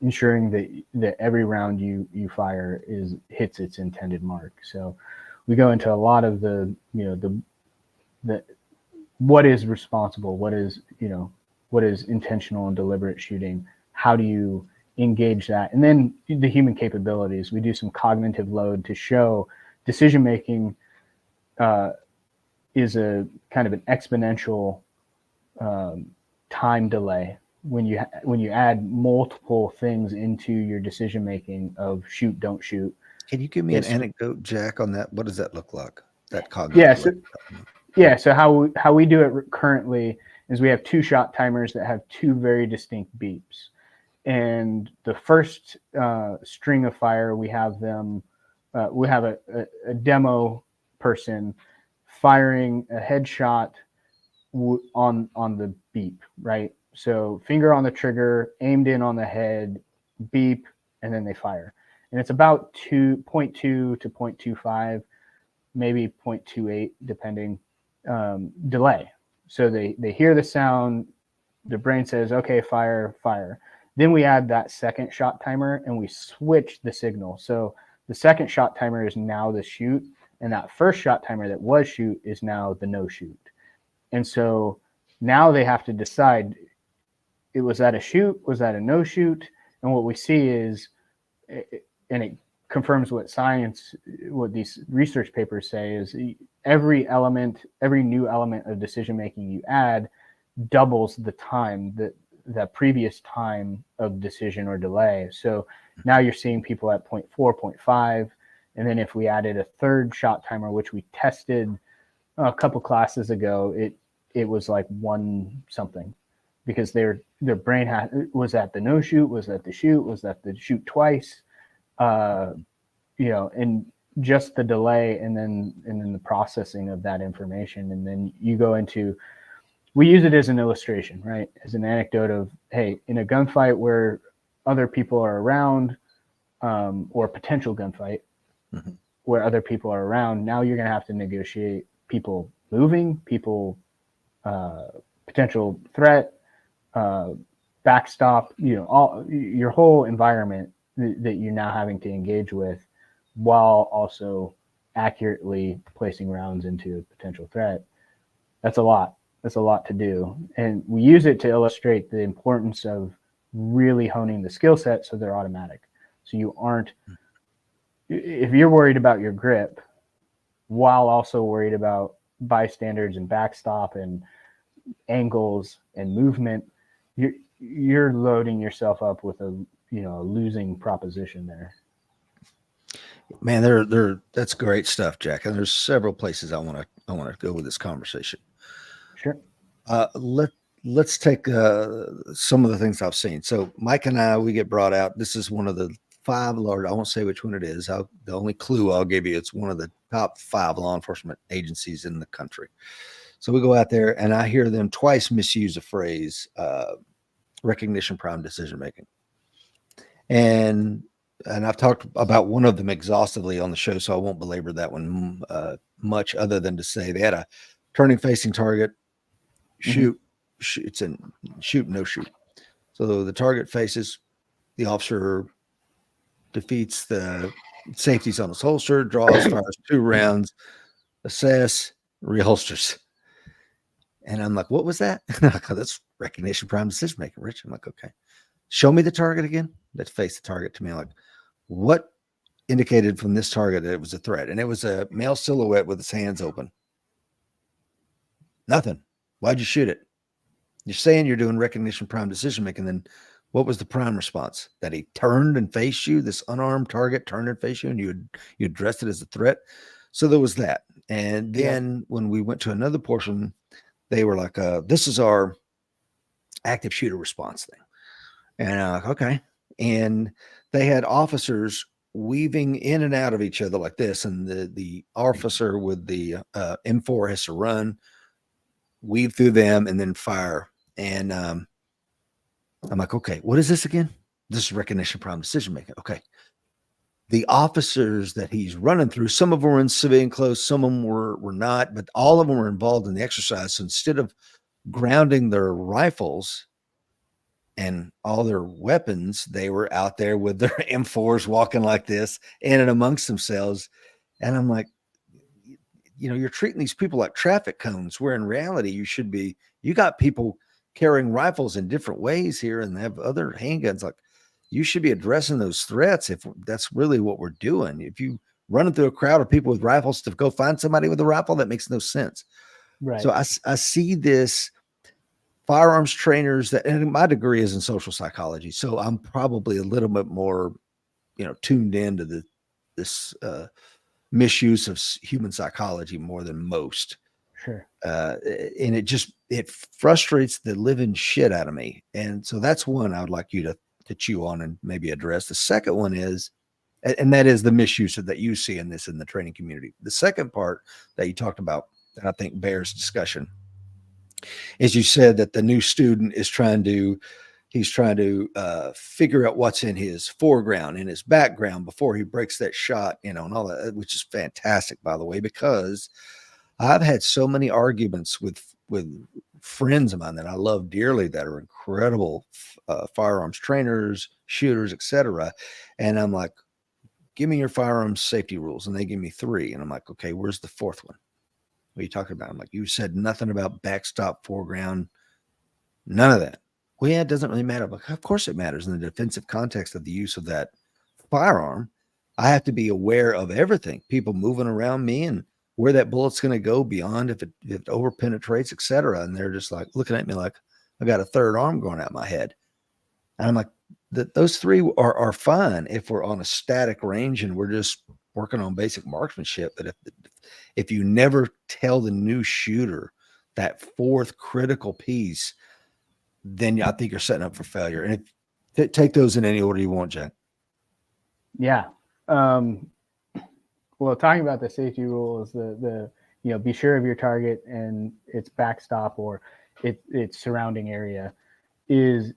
Speaker 2: ensuring that every round you fire hits its intended mark? So we go into a lot of the what is responsible, what is intentional and deliberate shooting, how do you engage that, and then the human capabilities. We do some cognitive load to show decision making is a kind of an exponential time delay when you add multiple things into your decision making of shoot, don't shoot.
Speaker 1: Can you give me an anecdote, Jack, on that? What does that look like? That cognitive.
Speaker 2: So how we do it currently is we have 2 shot timers that have 2 very distinct beeps. And the first string of fire, we have a demo person firing a headshot on the beep, right? So finger on the trigger, aimed in on the head, beep, and then they fire. And it's about 0.2 to 0.25, maybe 0.28, depending, delay. So they hear the sound, the brain says, okay, fire, fire. Then we add that second shot timer and we switch the signal. So the second shot timer is now the shoot, and that first shot timer that was shoot is now the no shoot. And so now they have to decide, was that a shoot? Was that a no shoot? And what we see is, and it confirms what these research papers say, is every new element of decision making you add doubles the time, the previous time of decision or delay. So now you're seeing people at 0.4, 0.5. And then if we added a third shot timer, which we tested a couple classes ago, it was like 1 something, because their brain was that the no shoot, was that the shoot, was that the shoot twice, and just the delay and then the processing of that information. And then you go into, we use it as an illustration, right? As an anecdote of, hey, in a gunfight where other people are around, or potential gunfight where other people are around, now you're going to have to negotiate people moving, people, potential threat, backstop, all your whole environment that you're now having to engage with, while also accurately placing rounds into a potential threat. That's a lot. That's a lot to do. And we use it to illustrate the importance of really honing the skill set so they're automatic. So you aren't, if you're worried about your grip while also worried about bystanders and backstop and angles and movement, you're loading yourself up with a losing proposition there.
Speaker 1: Man, that's great stuff, Jack. And there's several places I want to go with this conversation.
Speaker 2: Sure.
Speaker 1: Let's take some of the things I've seen. So Mike and I, we get brought out. This is one of the 5 large, I won't say which one it is. The only clue I'll give you, it's one of the top 5 law enforcement agencies in the country. So we go out there and I hear them twice misuse a phrase, recognition prime decision making. And I've talked about one of them exhaustively on the show, so I won't belabor that one much, other than to say they had a turning facing target, shoot, it's a shoot, no shoot. So the target faces, the officer defeats the safeties on his holster, draws, fires 2 rounds, assess, reholsters. And I'm like, what was that? That's recognition prime decision making, Rich. I'm like, okay, show me the target again. Let's face the target to me. I'm like, what indicated from this target that it was a threat? And it was a male silhouette with his hands open. Nothing. Why'd you shoot it? You're saying you're doing recognition prime decision making. Then what was the prime response? That he turned and faced you, this unarmed target turned and faced you, and you addressed it as a threat. So there was that. And then when we went to another portion, they were like, this is our active shooter response thing. And I'm like, okay. And they had officers weaving in and out of each other like this. And the officer with the M4 has to run, weave through them, and then fire. And I'm like, okay, what is this again? This is recognition prime decision making. Okay. The officers that he's running through, some of them were in civilian clothes, some of them were not, but all of them were involved in the exercise. So instead of grounding their rifles and all their weapons, they were out there with their M4s walking like this in and amongst themselves. And I'm like, you're treating these people like traffic cones, where in reality you got people carrying rifles in different ways here and they have other handguns. Like, you should be addressing those threats if that's really what we're doing. If you running through a crowd of people with rifles to go find somebody with a rifle, that makes no sense.
Speaker 2: Right.
Speaker 1: So I see this firearms trainers and my degree is in social psychology. So I'm probably a little bit more, tuned into this misuse of human psychology more than most.
Speaker 2: Sure.
Speaker 1: And it frustrates the living shit out of me. And so that's one I would like you to chew on and maybe address. The second one is, and that is the misuse that you see in the training community. The second part that you talked about that I think bears discussion is you said that the new student is trying to figure out what's in his foreground, in his background before he breaks that shot, and all that, which is fantastic, by the way, because I've had so many arguments with with friends of mine that I love dearly that are incredible firearms trainers, shooters, etc. And I'm like, give me your firearms safety rules. And they give me 3. And I'm like, okay, where's the 4th one? What are you talking about? I'm like, you said nothing about backstop, foreground, none of that. Well, yeah, it doesn't really matter. But of course it matters in the defensive context of the use of that firearm. I have to be aware of everything, people moving around me and where that bullet's going to go beyond if it over penetrates, etc. And they're just like looking at me like I got a third arm going out my head. And I'm like, those 3 are fine if we're on a static range and we're just working on basic marksmanship. But if you never tell the new shooter that 4th critical piece, then I think you're setting up for failure. And take those in any order you want, Jack.
Speaker 2: Yeah. Well, talking about the safety rules, the be sure of your target and its backstop or its surrounding area is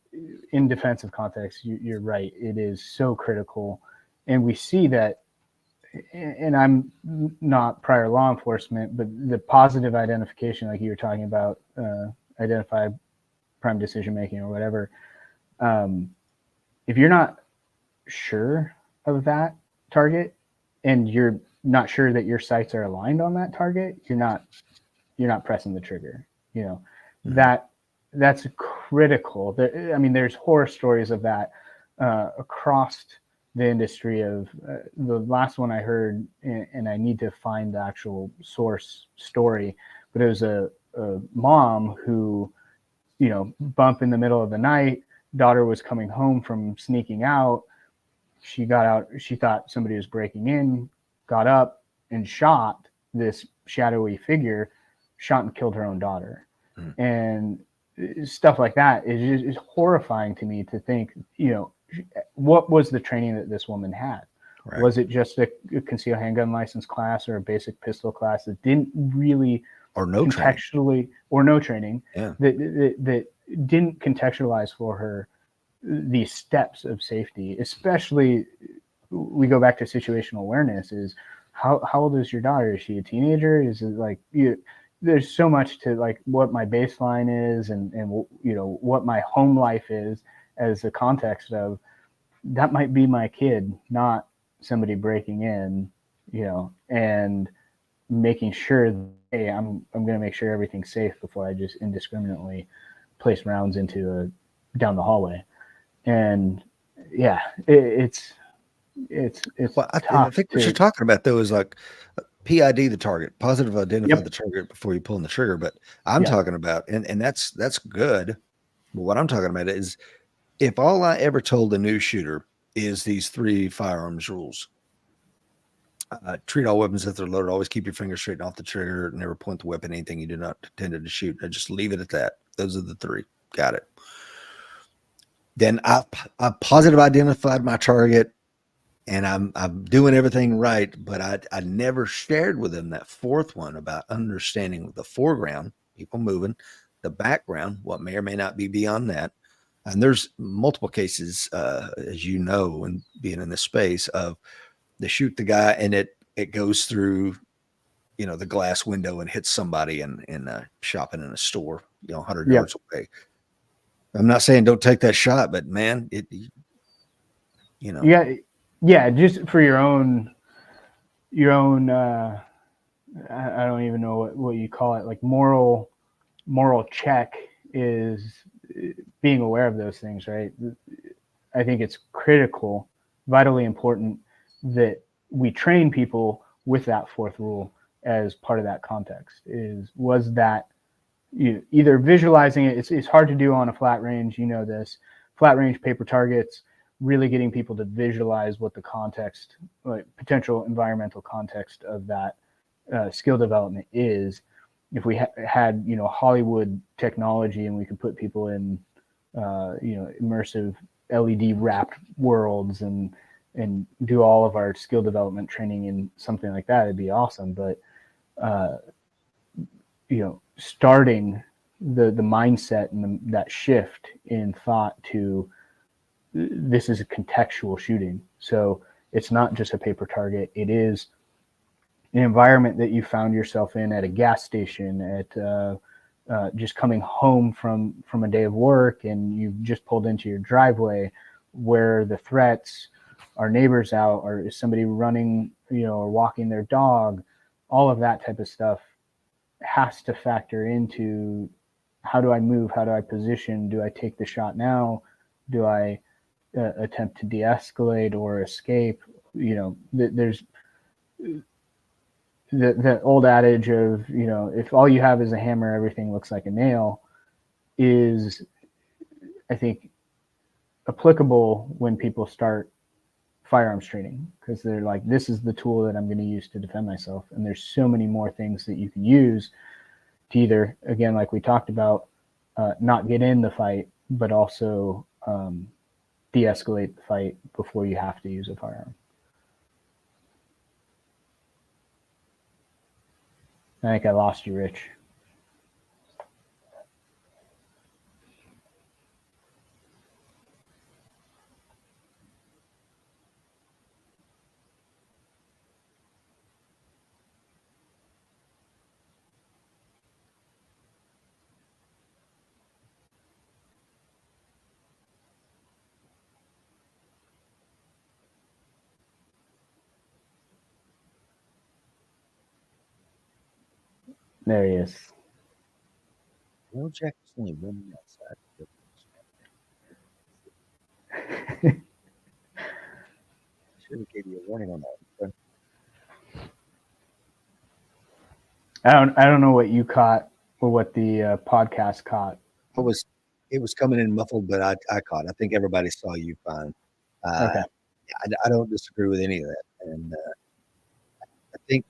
Speaker 2: in defensive context. You're right. It is so critical. And we see that, and I'm not prior law enforcement, but the positive identification, like you were talking about, identify prime decision making or whatever. If you're not sure of that target and you're not sure that your sights are aligned on that target, you're not pressing the trigger. That's critical. I mean, there's horror stories of that across the industry. Of the last one I heard, and I need to find the actual source story, but it was a mom who, bump in the middle of the night. Daughter was coming home from sneaking out. She got out. She thought somebody was breaking in, got up and shot this shadowy figure, shot and killed her own daughter. And stuff like that is horrifying to me to think, what was the training that this woman had? Right. Was it just a concealed handgun license class or a basic pistol class that didn't really
Speaker 1: or no
Speaker 2: contextually
Speaker 1: training.
Speaker 2: Or no training
Speaker 1: yeah.
Speaker 2: that didn't contextualize for her these steps of safety? Especially, we go back to situational awareness. Is how old is your daughter? Is she a teenager? Is it like there's so much to like what my baseline is and what my home life is as a context of that might be my kid, not somebody breaking in, and making sure, hey, I'm going to make sure everything's safe before I just indiscriminately place rounds into down the hallway. And yeah, it's
Speaker 1: well, I think what you're talking about though is like PID the target, positive identify the target before you pull the trigger. But I'm talking about, and that's good. But what I'm talking about is if all I ever told a new shooter is these 3 firearms rules. Treat all weapons as they're loaded. Always keep your fingers straight off the trigger. Never point the weapon at anything you do not intend to shoot. And just leave it at that. Those are the 3. Got it. Then I positive identified my target, and I'm doing everything right. But I never shared with them that 4th one about understanding the foreground, people moving, the background, what may or may not be beyond that. And there's multiple cases, as you know, and being in this space of they shoot the guy and it goes through, the glass window and hits somebody in shopping in a store, 100 yards away. I'm not saying don't take that shot, but man,
Speaker 2: Yeah. Just for your own, I don't even know what you call it. Like moral check is being aware of those things, right? I think it's critical, vitally important that we train people with that 4th rule as part of that context. Was that either visualizing it? It's hard to do on a flat range. This flat range paper targets, really getting people to visualize what the context, like potential environmental context of that skill development is. If we had Hollywood technology and we could put people in immersive LED wrapped worlds and do all of our skill development training in something like that, it'd be awesome. But starting the mindset and that shift in thought to this is a contextual shooting. So it's not just a paper target. It is an environment that you found yourself in at a gas station, at just coming home from a day of work and you've just pulled into your driveway, where the threats, are neighbors out, or is somebody running, or walking their dog, all of that type of stuff has to factor into, how do I move? How do I position? Do I take the shot now? Do I attempt to de-escalate or escape? There's the old adage of, if all you have is a hammer, everything looks like a nail, is, I think, applicable when people start firearms training, because they're like, this is the tool that I'm going to use to defend myself. And there's so many more things that you can use to either, again, like we talked about, not get in the fight, but also de-escalate the fight before you have to use a firearm. I think I lost you, Rich. There he is.
Speaker 1: Well, Jack was only running outside. Should have gave you a warning on that.
Speaker 2: I don't know what you caught or what the podcast caught.
Speaker 1: It was coming in muffled, but I caught. I think everybody saw you fine.
Speaker 2: Okay.
Speaker 1: I don't disagree with any of that, and I think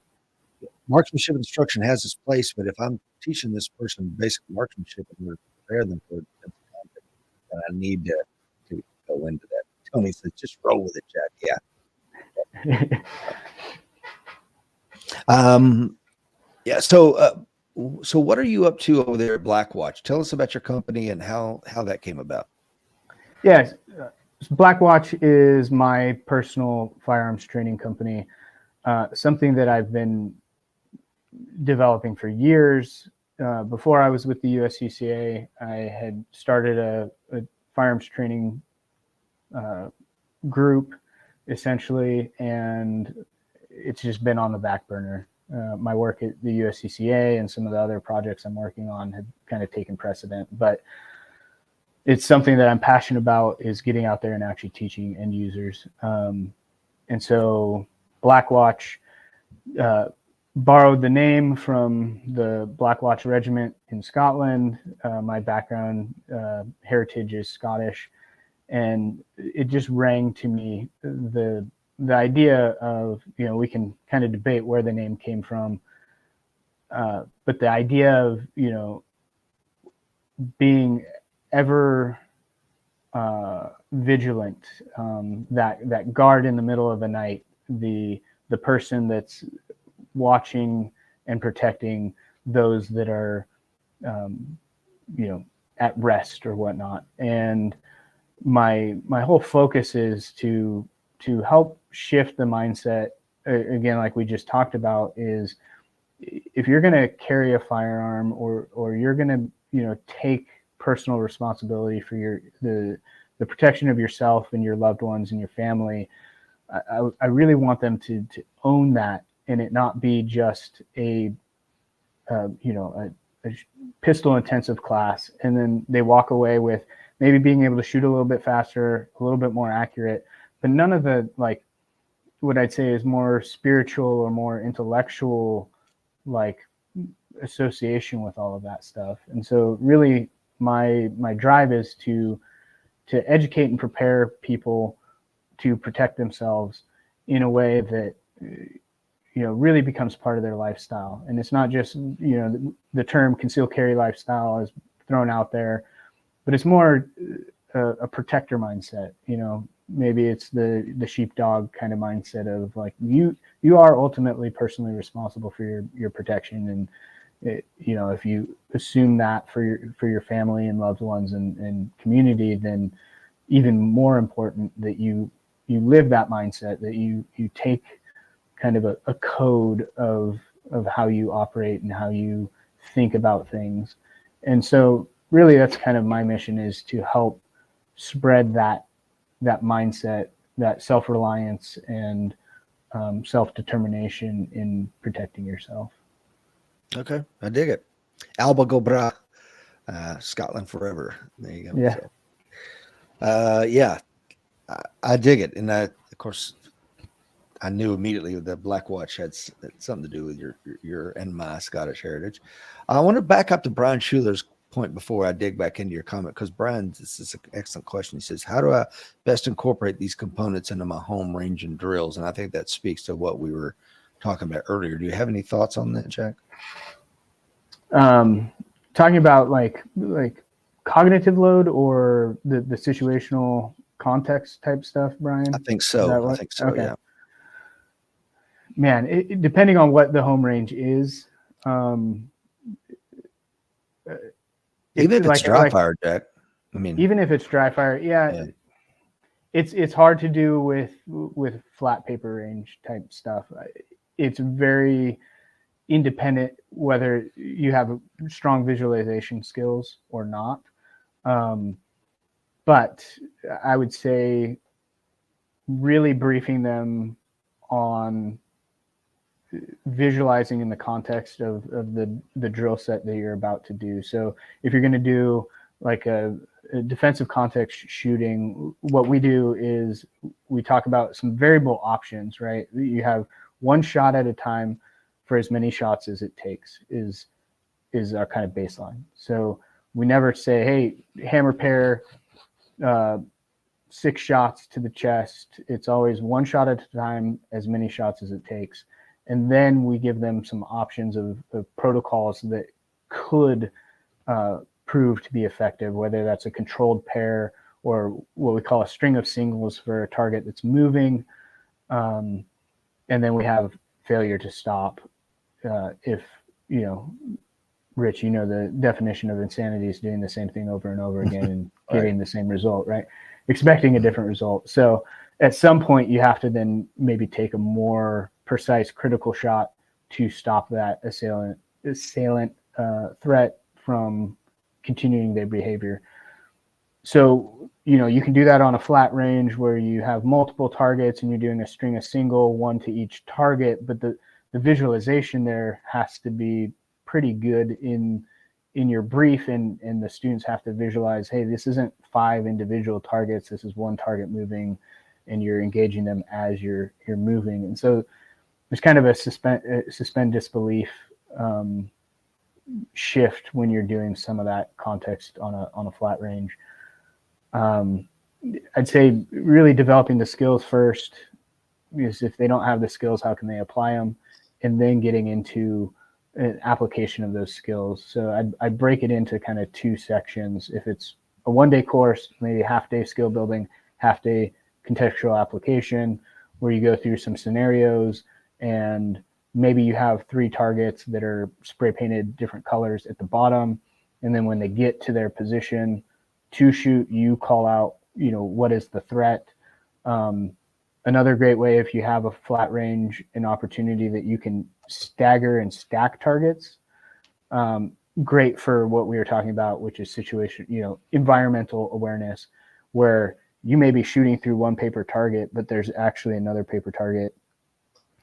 Speaker 1: marksmanship instruction has its place. But if I'm teaching this person basic marksmanship and we're prepare them for defensive conflict, then I need to go into that. Tony says, "Just roll with it, Jack." Yeah. Yeah. So what are you up to over there at Blackwatch? Tell us about your company and how that came about.
Speaker 2: Yes. Blackwatch is my personal firearms training company, something that I've been developing for years. Before I was with the USCCA, I had started a firearms training group, essentially, and it's just been on the back burner. My work at the USCCA and some of the other projects I'm working on have kind of taken precedent, but it's something that I'm passionate about, is getting out there and actually teaching end users. And so Blackwatch borrowed the name from the Blackwatch Regiment in Scotland. My background, heritage is Scottish, and it just rang to me, the idea of, we can kind of debate where the name came from, but the idea of, being ever vigilant, that guard in the middle of the night, the person that's watching and protecting those that are, at rest or whatnot. And my whole focus is to help shift the mindset. Again, like we just talked about, is if you're going to carry a firearm, or you're going to, take personal responsibility for the protection of yourself and your loved ones and your family, I really want them to own that, and it not be just a pistol intensive class, and then they walk away with maybe being able to shoot a little bit faster, a little bit more accurate, but none of the, like, what I'd say is more spiritual or more intellectual, like, association with all of that stuff. And so really my drive is to educate and prepare people to protect themselves in a way that, really becomes part of their lifestyle. And it's not just, the term concealed carry lifestyle is thrown out there, but it's more a protector mindset. Maybe it's the sheepdog kind of mindset of, like, you are ultimately personally responsible for your protection. And if you assume that for your family and loved ones and community, then even more important that you live that mindset, that you take kind of a code of how you operate and how you think about things. And so really that's kind of my mission, is to help spread that mindset, that self-reliance and self-determination in protecting yourself.
Speaker 1: Okay, I dig it. Alba go bra, Scotland forever. There you go.
Speaker 2: Yeah.
Speaker 1: So, yeah, I dig it, and of course, I knew immediately that Black Watch had something to do with your and my Scottish heritage. I want to back up to Brian Schuler's point before I dig back into your comment, because Brian, this is an excellent question. He says, "How do I best incorporate these components into my home range and drills?" And I think that speaks to what we were talking about earlier. Do you have any thoughts on that, Jack?
Speaker 2: Talking about like cognitive load or the situational context type stuff, Brian?
Speaker 1: I think so. I think so. Okay. Yeah.
Speaker 2: Man, depending on what the home range is,
Speaker 1: even if it's dry fire, Jack. I mean,
Speaker 2: even if it's dry fire, yeah. It's hard to do with flat paper range type stuff. It's very independent whether you have strong visualization skills or not. But I would say really briefing them on visualizing in the context of the drill set that you're about to do. So if you're going to do like a defensive context shooting, what we do is we talk about some variable options, right? You have one shot at a time for as many shots as it takes is our kind of baseline. So we never say, hey, hammer pair, 6 shots to the chest. It's always one shot at a time, as many shots as it takes. And then we give them some options of protocols that could prove to be effective, whether that's a controlled pair or what we call a string of singles for a target that's moving. And then we have failure to stop. If, Rich, the definition of insanity is doing the same thing over and over again and getting the same result, right? Expecting a different result. So at some point you have to then maybe take a more precise critical shot to stop that assailant threat from continuing their behavior. So, you can do that on a flat range where you have multiple targets and you're doing a string of single, one to each target, but the visualization there has to be pretty good in your brief, and the students have to visualize, hey, this isn't 5 individual targets, this is one target moving, and you're engaging them as you're moving. And so there's kind of a suspend disbelief shift when you're doing some of that context on a flat range. I'd say really developing the skills first, because if they don't have the skills, how can they apply them? And then getting into an application of those skills. So I'd break it into kind of 2 sections. If it's a 1-day course, maybe half-day skill building, half-day contextual application, where you go through some scenarios and maybe you have 3 targets that are spray painted different colors at the bottom. And then when they get to their position to shoot, you call out, what is the threat? Another great way, if you have a flat range, an opportunity that you can stagger and stack targets. Great for what we were talking about, which is environmental awareness, where you may be shooting through one paper target, but there's actually another paper target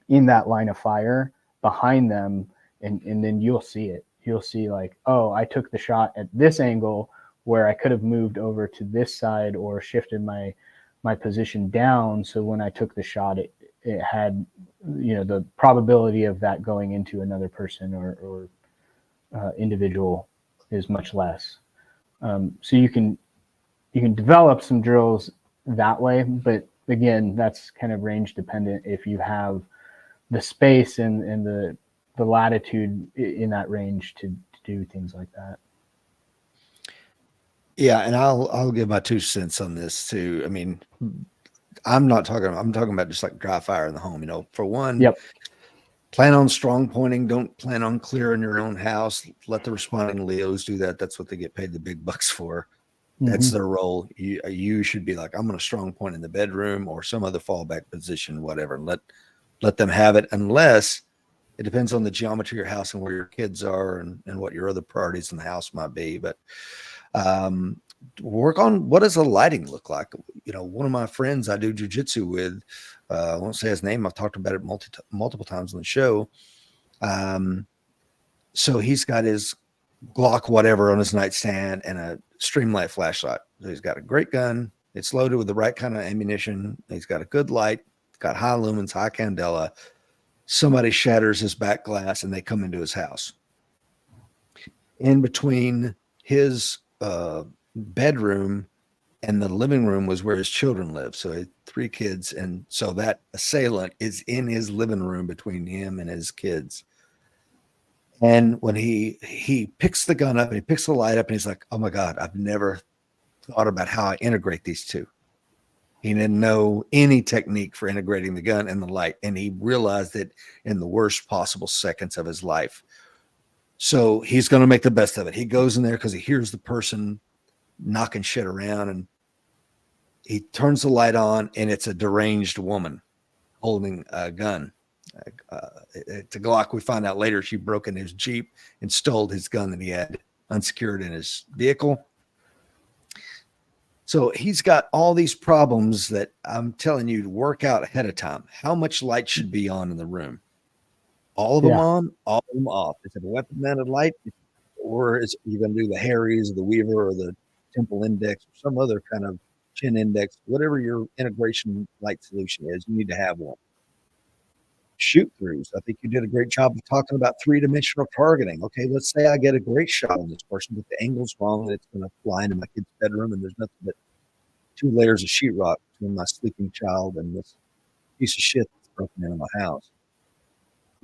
Speaker 2: in that line of fire behind them. And then you'll see it. You'll see like, oh, I took the shot at this angle where I could have moved over to this side or shifted my position down. So when I took the shot, it had, the probability of that going into another person or individual is much less. So you can develop some drills that way, but again, that's kind of range dependent. If you have the space and the latitude in that range to do things like that.
Speaker 1: Yeah, and I'll give my 2 cents on this too. I mean, I'm talking about just like dry fire in the home. For one, plan on strong pointing. Don't plan on clearing your own house. Let the responding Leos do that. That's what they get paid the big bucks for. That's their role. You should be like, I'm going to strong point in the bedroom or some other fallback position, whatever. Let them have it, unless It depends on the geometry of your house and where your kids are and what your other priorities in the house might be. But work on what does the lighting look like? One of my friends I do jujitsu with, I won't say his name. I've talked about it multiple times on the show. So he's got his Glock whatever on his nightstand and a Streamlight flashlight. So he's got a great gun. It's loaded with the right kind of ammunition. He's got a good light. It's got high lumens, high candela. Somebody shatters his back glass and they come into his house. In between his bedroom and the living room was where his children lived. So he had 3 kids. And so that assailant is in his living room between him and his kids. And when he picks the gun up and he picks the light up and he's like, oh my God, I've never thought about how I integrate these two. He didn't know any technique for integrating the gun and the light. And he realized it in the worst possible seconds of his life. So he's going to make the best of it. He goes in there because he hears the person knocking shit around and he turns the light on and it's a deranged woman holding a gun. To Glock, we find out later she broke into his Jeep and stole his gun that he had unsecured in his vehicle. So he's got all these problems that I'm telling you to work out ahead of time. How much light should be on in the room? All of them on, all of them off. Is it a weapon-mounted light, or is you going to do the Harry's or the Weaver or the Temple Index or some other kind of chin index? Whatever your integration light solution is, you need to have one. Shoot throughs. I think you did a great job of talking about 3-dimensional targeting. Okay, let's say I get a great shot on this person, but the angle's wrong and it's going to fly into my kid's bedroom and there's nothing but 2 layers of sheetrock between my sleeping child and this piece of shit that's broken into my house.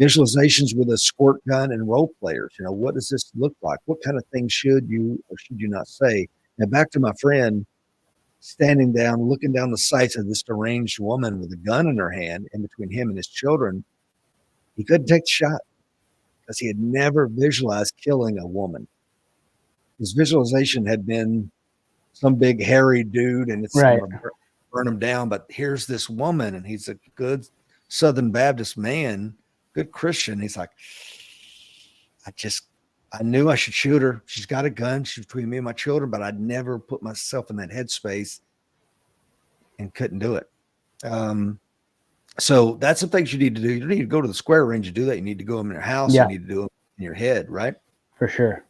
Speaker 1: Visualizations with a squirt gun and role players. What does this look like? What kind of things should you or should you not say? Now back to my friend standing down, looking down the sights of this deranged woman with a gun in her hand in between him and his children. He couldn't take the shot because he had never visualized killing a woman. His visualization had been some big hairy dude and it's going to burn him down. But here's this woman and he's a good Southern Baptist man, good Christian. He's like, I knew I should shoot her. She's got a gun. She's between me and my children, but I'd never put myself in that headspace and couldn't do it. So that's some things you need to do. You don't need to go to the square range to do that. You need to go in your house. You need to do them in your head, right?
Speaker 2: For sure.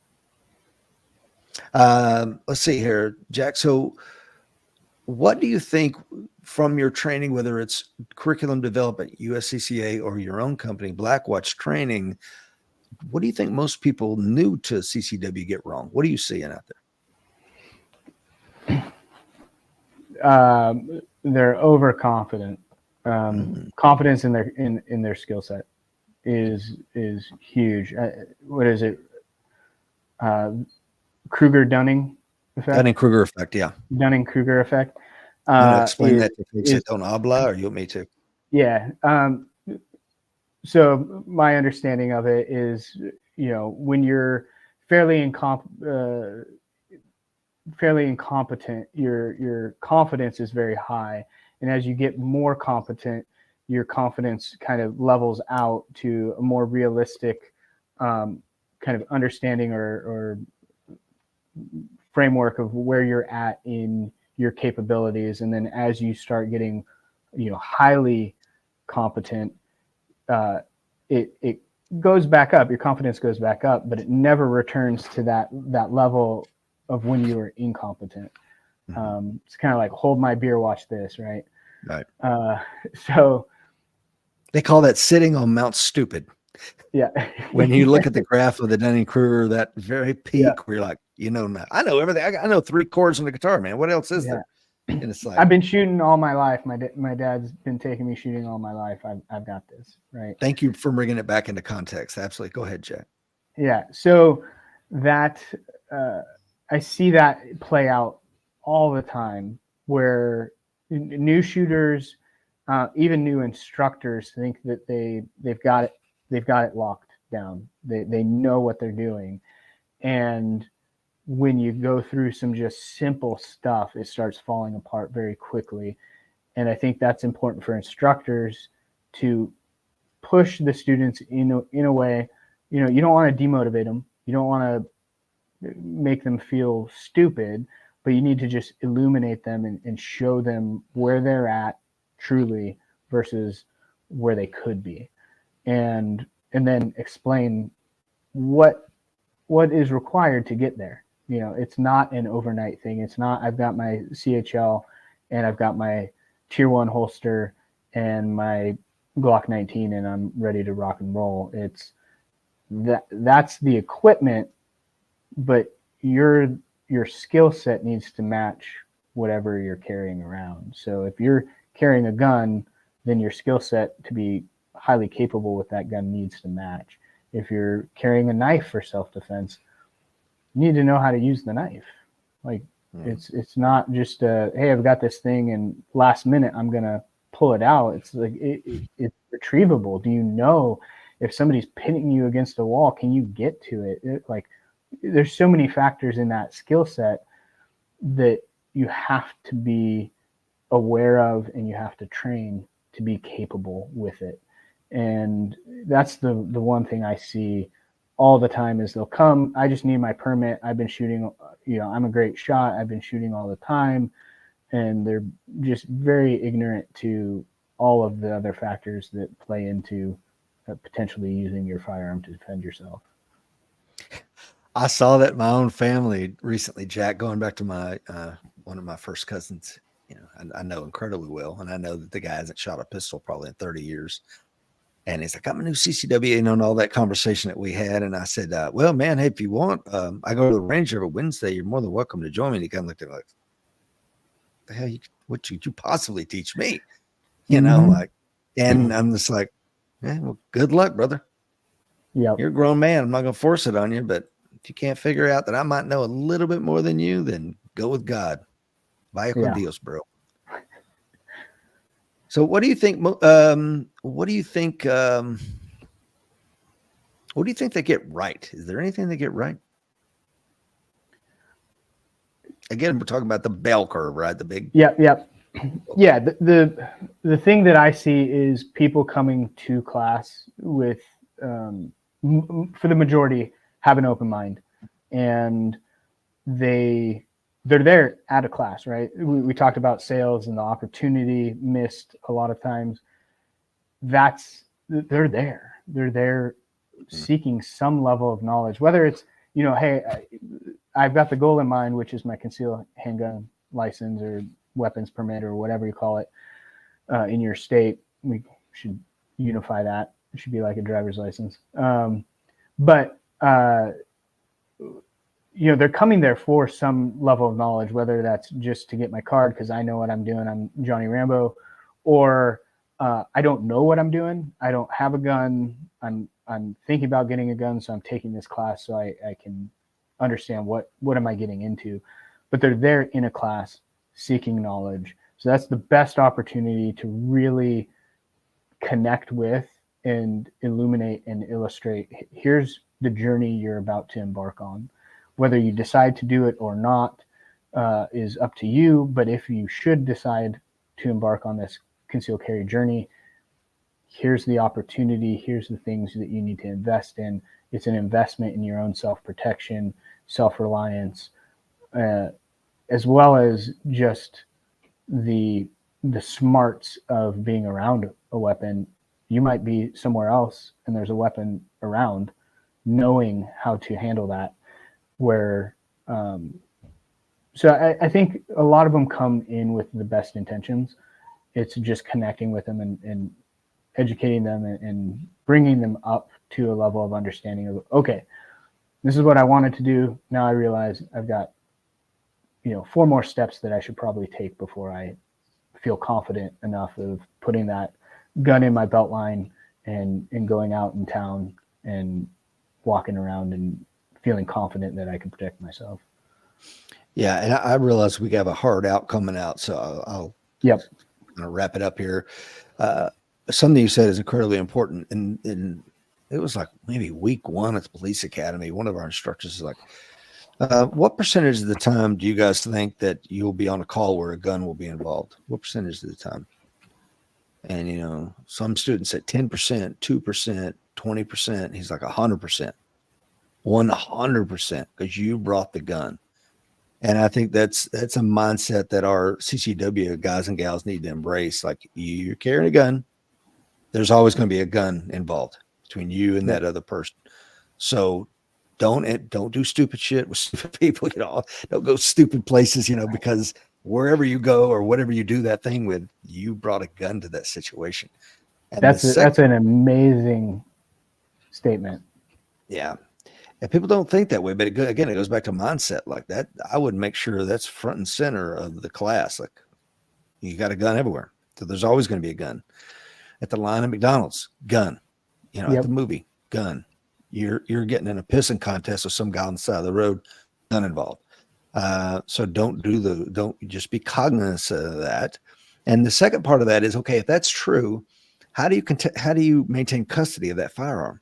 Speaker 1: Let's see here, Jack. So what do you think from your training, whether it's curriculum development, USCCA, or your own company, Blackwatch Training, what do you think most people new to CCW get wrong? What are you seeing out
Speaker 2: there? They're overconfident. Confidence in their skill set is huge. What is it? Kruger-Dunning effect?
Speaker 1: Dunning-Kruger effect, yeah.
Speaker 2: Dunning-Kruger effect.
Speaker 1: Explain that to folks that don't habla, or you want me to?
Speaker 2: Yeah. So my understanding of it is, when you're fairly incompetent, your confidence is very high. And as you get more competent, your confidence kind of levels out to a more realistic kind of understanding or framework of where you're at in your capabilities. And then as you start getting, highly competent, it goes back up. Your confidence goes back up, but it never returns to that level of when you were incompetent. It's kind of like hold my beer, watch this, right?
Speaker 1: Right.
Speaker 2: So
Speaker 1: they call that sitting on Mount Stupid.
Speaker 2: Yeah.
Speaker 1: When you look at the graph of the Dunning-Kruger, that very peak where you're like, I know everything. I know 3 chords on the guitar, man. What else is there? And it's like,
Speaker 2: I've been shooting all my life. My dad's been taking me shooting all my life. I've got this, right?
Speaker 1: Thank you for bringing it back into context. Absolutely. Go ahead, Jack.
Speaker 2: Yeah. So that I see that play out all the time where new shooters, even new instructors, think that they've got it locked down. They know what they're doing, and when you go through some just simple stuff, it starts falling apart very quickly. And I think that's important for instructors to push the students in a way, you don't want to demotivate them. You don't want to make them feel stupid, but you need to just illuminate them and show them where they're at truly versus where they could be. And then explain what is required to get there. It's not an overnight thing. It's not, I've got my CHL and I've got my tier 1 holster and my Glock 19 and I'm ready to rock and roll. It's that's the equipment, but your skill set needs to match whatever you're carrying around. So if you're carrying a gun, then your skill set to be highly capable with that gun needs to match. If you're carrying a knife for self-defense, you need to know how to use the knife. Like it's not just hey, I've got this thing and last minute I'm gonna pull it out. It's like it's retrievable. Do you know if somebody's pinning you against a wall, can you get to it? Like there's so many factors in that skill set that you have to be aware of and you have to train to be capable with it. And that's the one thing I see all the time is they'll come, I just need my permit. I've been shooting, I'm a great shot. I've been shooting all the time. And they're just very ignorant to all of the other factors that play into potentially using your firearm to defend yourself.
Speaker 1: I saw that in my own family recently, Jack, going back to my one of my first cousins. I know incredibly well, and I know that the guy hasn't shot a pistol probably in 30 years. And he's like, I'm a new CCW, and all that conversation that we had. And I said, well, man, hey, if you want, I go to the range every Wednesday. You're more than welcome to join me. And he kind of looked at me like, the hell, what could you possibly teach me? And I'm just like, yeah, well, good luck, brother.
Speaker 2: Yeah,
Speaker 1: you're a grown man. I'm not going to force it on you, but if you can't figure out that I might know a little bit more than you, then go with God. Vaya con Dios, bro. So what do you think? What do you think they get right? Is there anything they get right? Again, we're talking about the bell curve, right? The big.
Speaker 2: Yeah. The thing that I see is people coming to class with, for the majority, have an open mind, and they're there at a class, right? We talked about sales and the opportunity missed a lot of times. They're there seeking some level of knowledge, whether it's, hey, I've got the goal in mind, which is my concealed handgun license or weapons permit or whatever you call it in your state. We should unify that. It should be like a driver's license. But they're coming there for some level of knowledge, whether that's just to get my card because I know what I'm doing, I'm Johnny Rambo, or I don't know what I'm doing. I don't have a gun. I'm thinking about getting a gun, so I'm taking this class so I can understand what am I getting into. But they're there in a class seeking knowledge. So that's the best opportunity to really connect with and illuminate and illustrate. Here's the journey you're about to embark on. Whether you decide to do it or not is up to you. But if you should decide to embark on this concealed carry journey, here's the opportunity. Here's the things that you need to invest in. It's an investment in your own self-protection, self-reliance, as well as just the smarts of being around a weapon. You might be somewhere else and there's a weapon around, knowing how to handle that. So I think a lot of them come in with the best intentions. It's just connecting with them and educating them and bringing them up to a level of understanding of, okay, this is what I wanted to do. Now I realize I've got, 4 more steps that I should probably take before I feel confident enough of putting that gun in my belt line and going out in town and walking around and feeling confident that I can protect myself.
Speaker 1: Yeah. And I realize we have a hard out coming out. So I'll wrap it up here. Something you said is incredibly important. And it was like maybe week 1 at the police academy. One of our instructors is like, what percentage of the time do you guys think that you'll be on a call where a gun will be involved? What percentage of the time? And, some students at 10%, 2%, 20%. He's like 100%, 100% because you brought the gun. And I think that's a mindset that our CCW guys and gals need to embrace. Like, you're carrying a gun. There's always going to be a gun involved between you and that other person. So don't do stupid shit with stupid people. Don't go stupid places, because wherever you go or whatever you do that thing with, you brought a gun to that situation. And
Speaker 2: that's an amazing statement.
Speaker 1: Yeah. And people don't think that way, but again, it goes back to mindset like that. I would make sure that's front and center of the class. Like, you got a gun everywhere. So there's always going to be a gun at the line at McDonald's, gun, at the movie, gun. You're getting in a pissing contest with some guy on the side of the road, gun involved. So don't just be cognizant of that. And the second part of that is, okay, if that's true, how do you maintain custody of that firearm?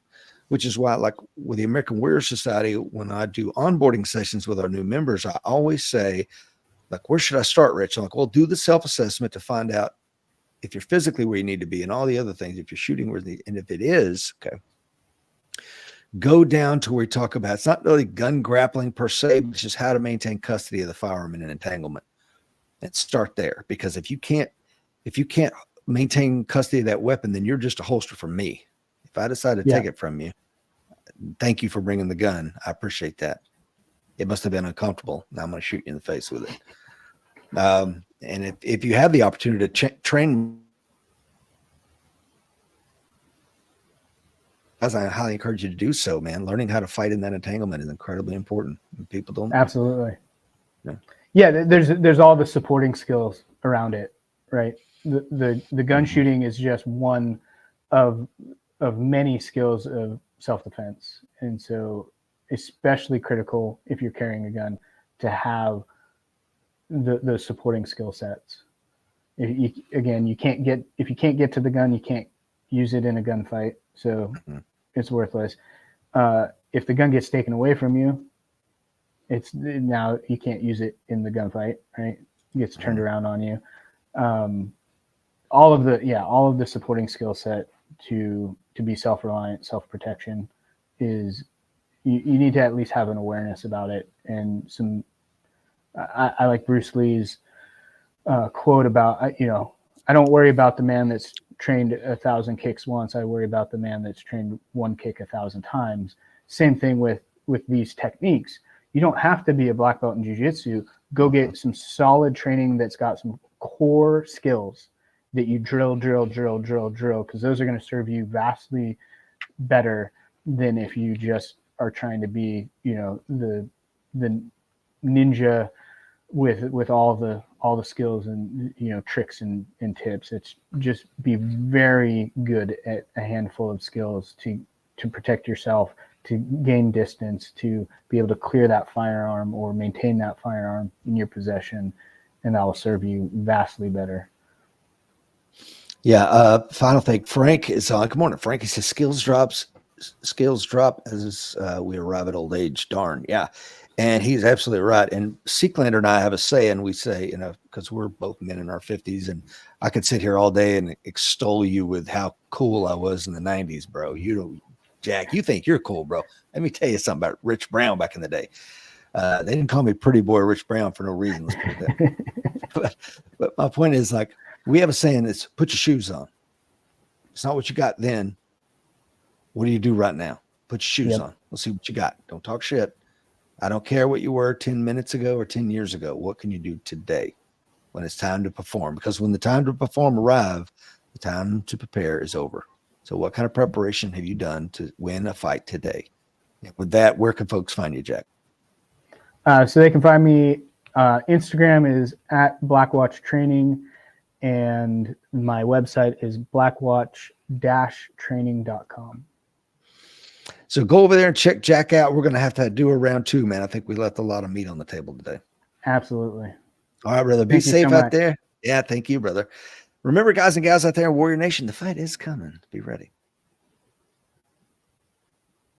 Speaker 1: Which is why, like with the American Warrior Society, when I do onboarding sessions with our new members, I always say, like, where should I start, Rich? I'm like, well, do the self-assessment to find out if you're physically where you need to be and all the other things, if you're shooting and if it is, okay, go down to where we talk about, it's not really gun grappling per se, but it's just how to maintain custody of the firearm in an entanglement. And start there, because if you can't maintain custody of that weapon, then you're just a holster for me. If I decide to take it from you, thank you for bringing the gun. I appreciate that. It must have been uncomfortable. Now I'm going to shoot you in the face with it. And if you have the opportunity to train, as I highly encourage you to do so, man. Learning how to fight in that entanglement is incredibly important. People don't.
Speaker 2: Absolutely. Yeah. There's all the supporting skills around it, right? The gun shooting is just one of many skills of self-defense. And so especially critical if you're carrying a gun to have the supporting skill sets. If you can't get to the gun, you can't use it in a gunfight. So it's worthless. If the gun gets taken away from you, now you can't use it in the gunfight, right? It gets turned around on you. All of the supporting skill set to be self-reliant, self-protection is you need to at least have an awareness about it. And I like Bruce Lee's quote about, I don't worry about the man that's trained 1,000 kicks once. I worry about the man that's trained one kick 1,000 times. Same thing with these techniques. You don't have to be a black belt in jiu-jitsu. Go get some solid training that's got some core skills that you drill, because those are going to serve you vastly better than if you just are trying to be, the ninja with all the skills and tricks and tips. It's just be very good at a handful of skills to protect yourself, to gain distance, to be able to clear that firearm or maintain that firearm in your possession, and that will serve you vastly better.
Speaker 1: Yeah. Final thing. Frank is on. Good morning, Frank. He says skills drop as we arrive at old age. Darn. Yeah. And he's absolutely right. And Seeklander and I have a saying. We say, because we're both men in our 50s, and I could sit here all day and extol you with how cool I was in the 90s, bro. Jack, you think you're cool, bro. Let me tell you something about Rich Brown back in the day. They didn't call me pretty boy Rich Brown for no reason. Let's put it that. But my point is, like, we have a saying that's put your shoes on. It's not what you got then. What do you do right now? Put your shoes on. Let's see what you got. Don't talk shit. I don't care what you were 10 minutes ago or 10 years ago. What can you do today when it's time to perform? Because when the time to perform arrives, the time to prepare is over. So what kind of preparation have you done to win a fight today? And with that, where can folks find you, Jack?
Speaker 2: So they can find me. Instagram is at Blackwatch Training, and my website is blackwatch-training.com.
Speaker 1: So go over there and check Jack out. We're going to have to do a round two, man. I think we left a lot of meat on the table today.
Speaker 2: Absolutely.
Speaker 1: All right, brother. Be safe out there. Yeah, thank you, brother. Remember, guys and gals out there in Warrior Nation, the fight is coming. Be ready.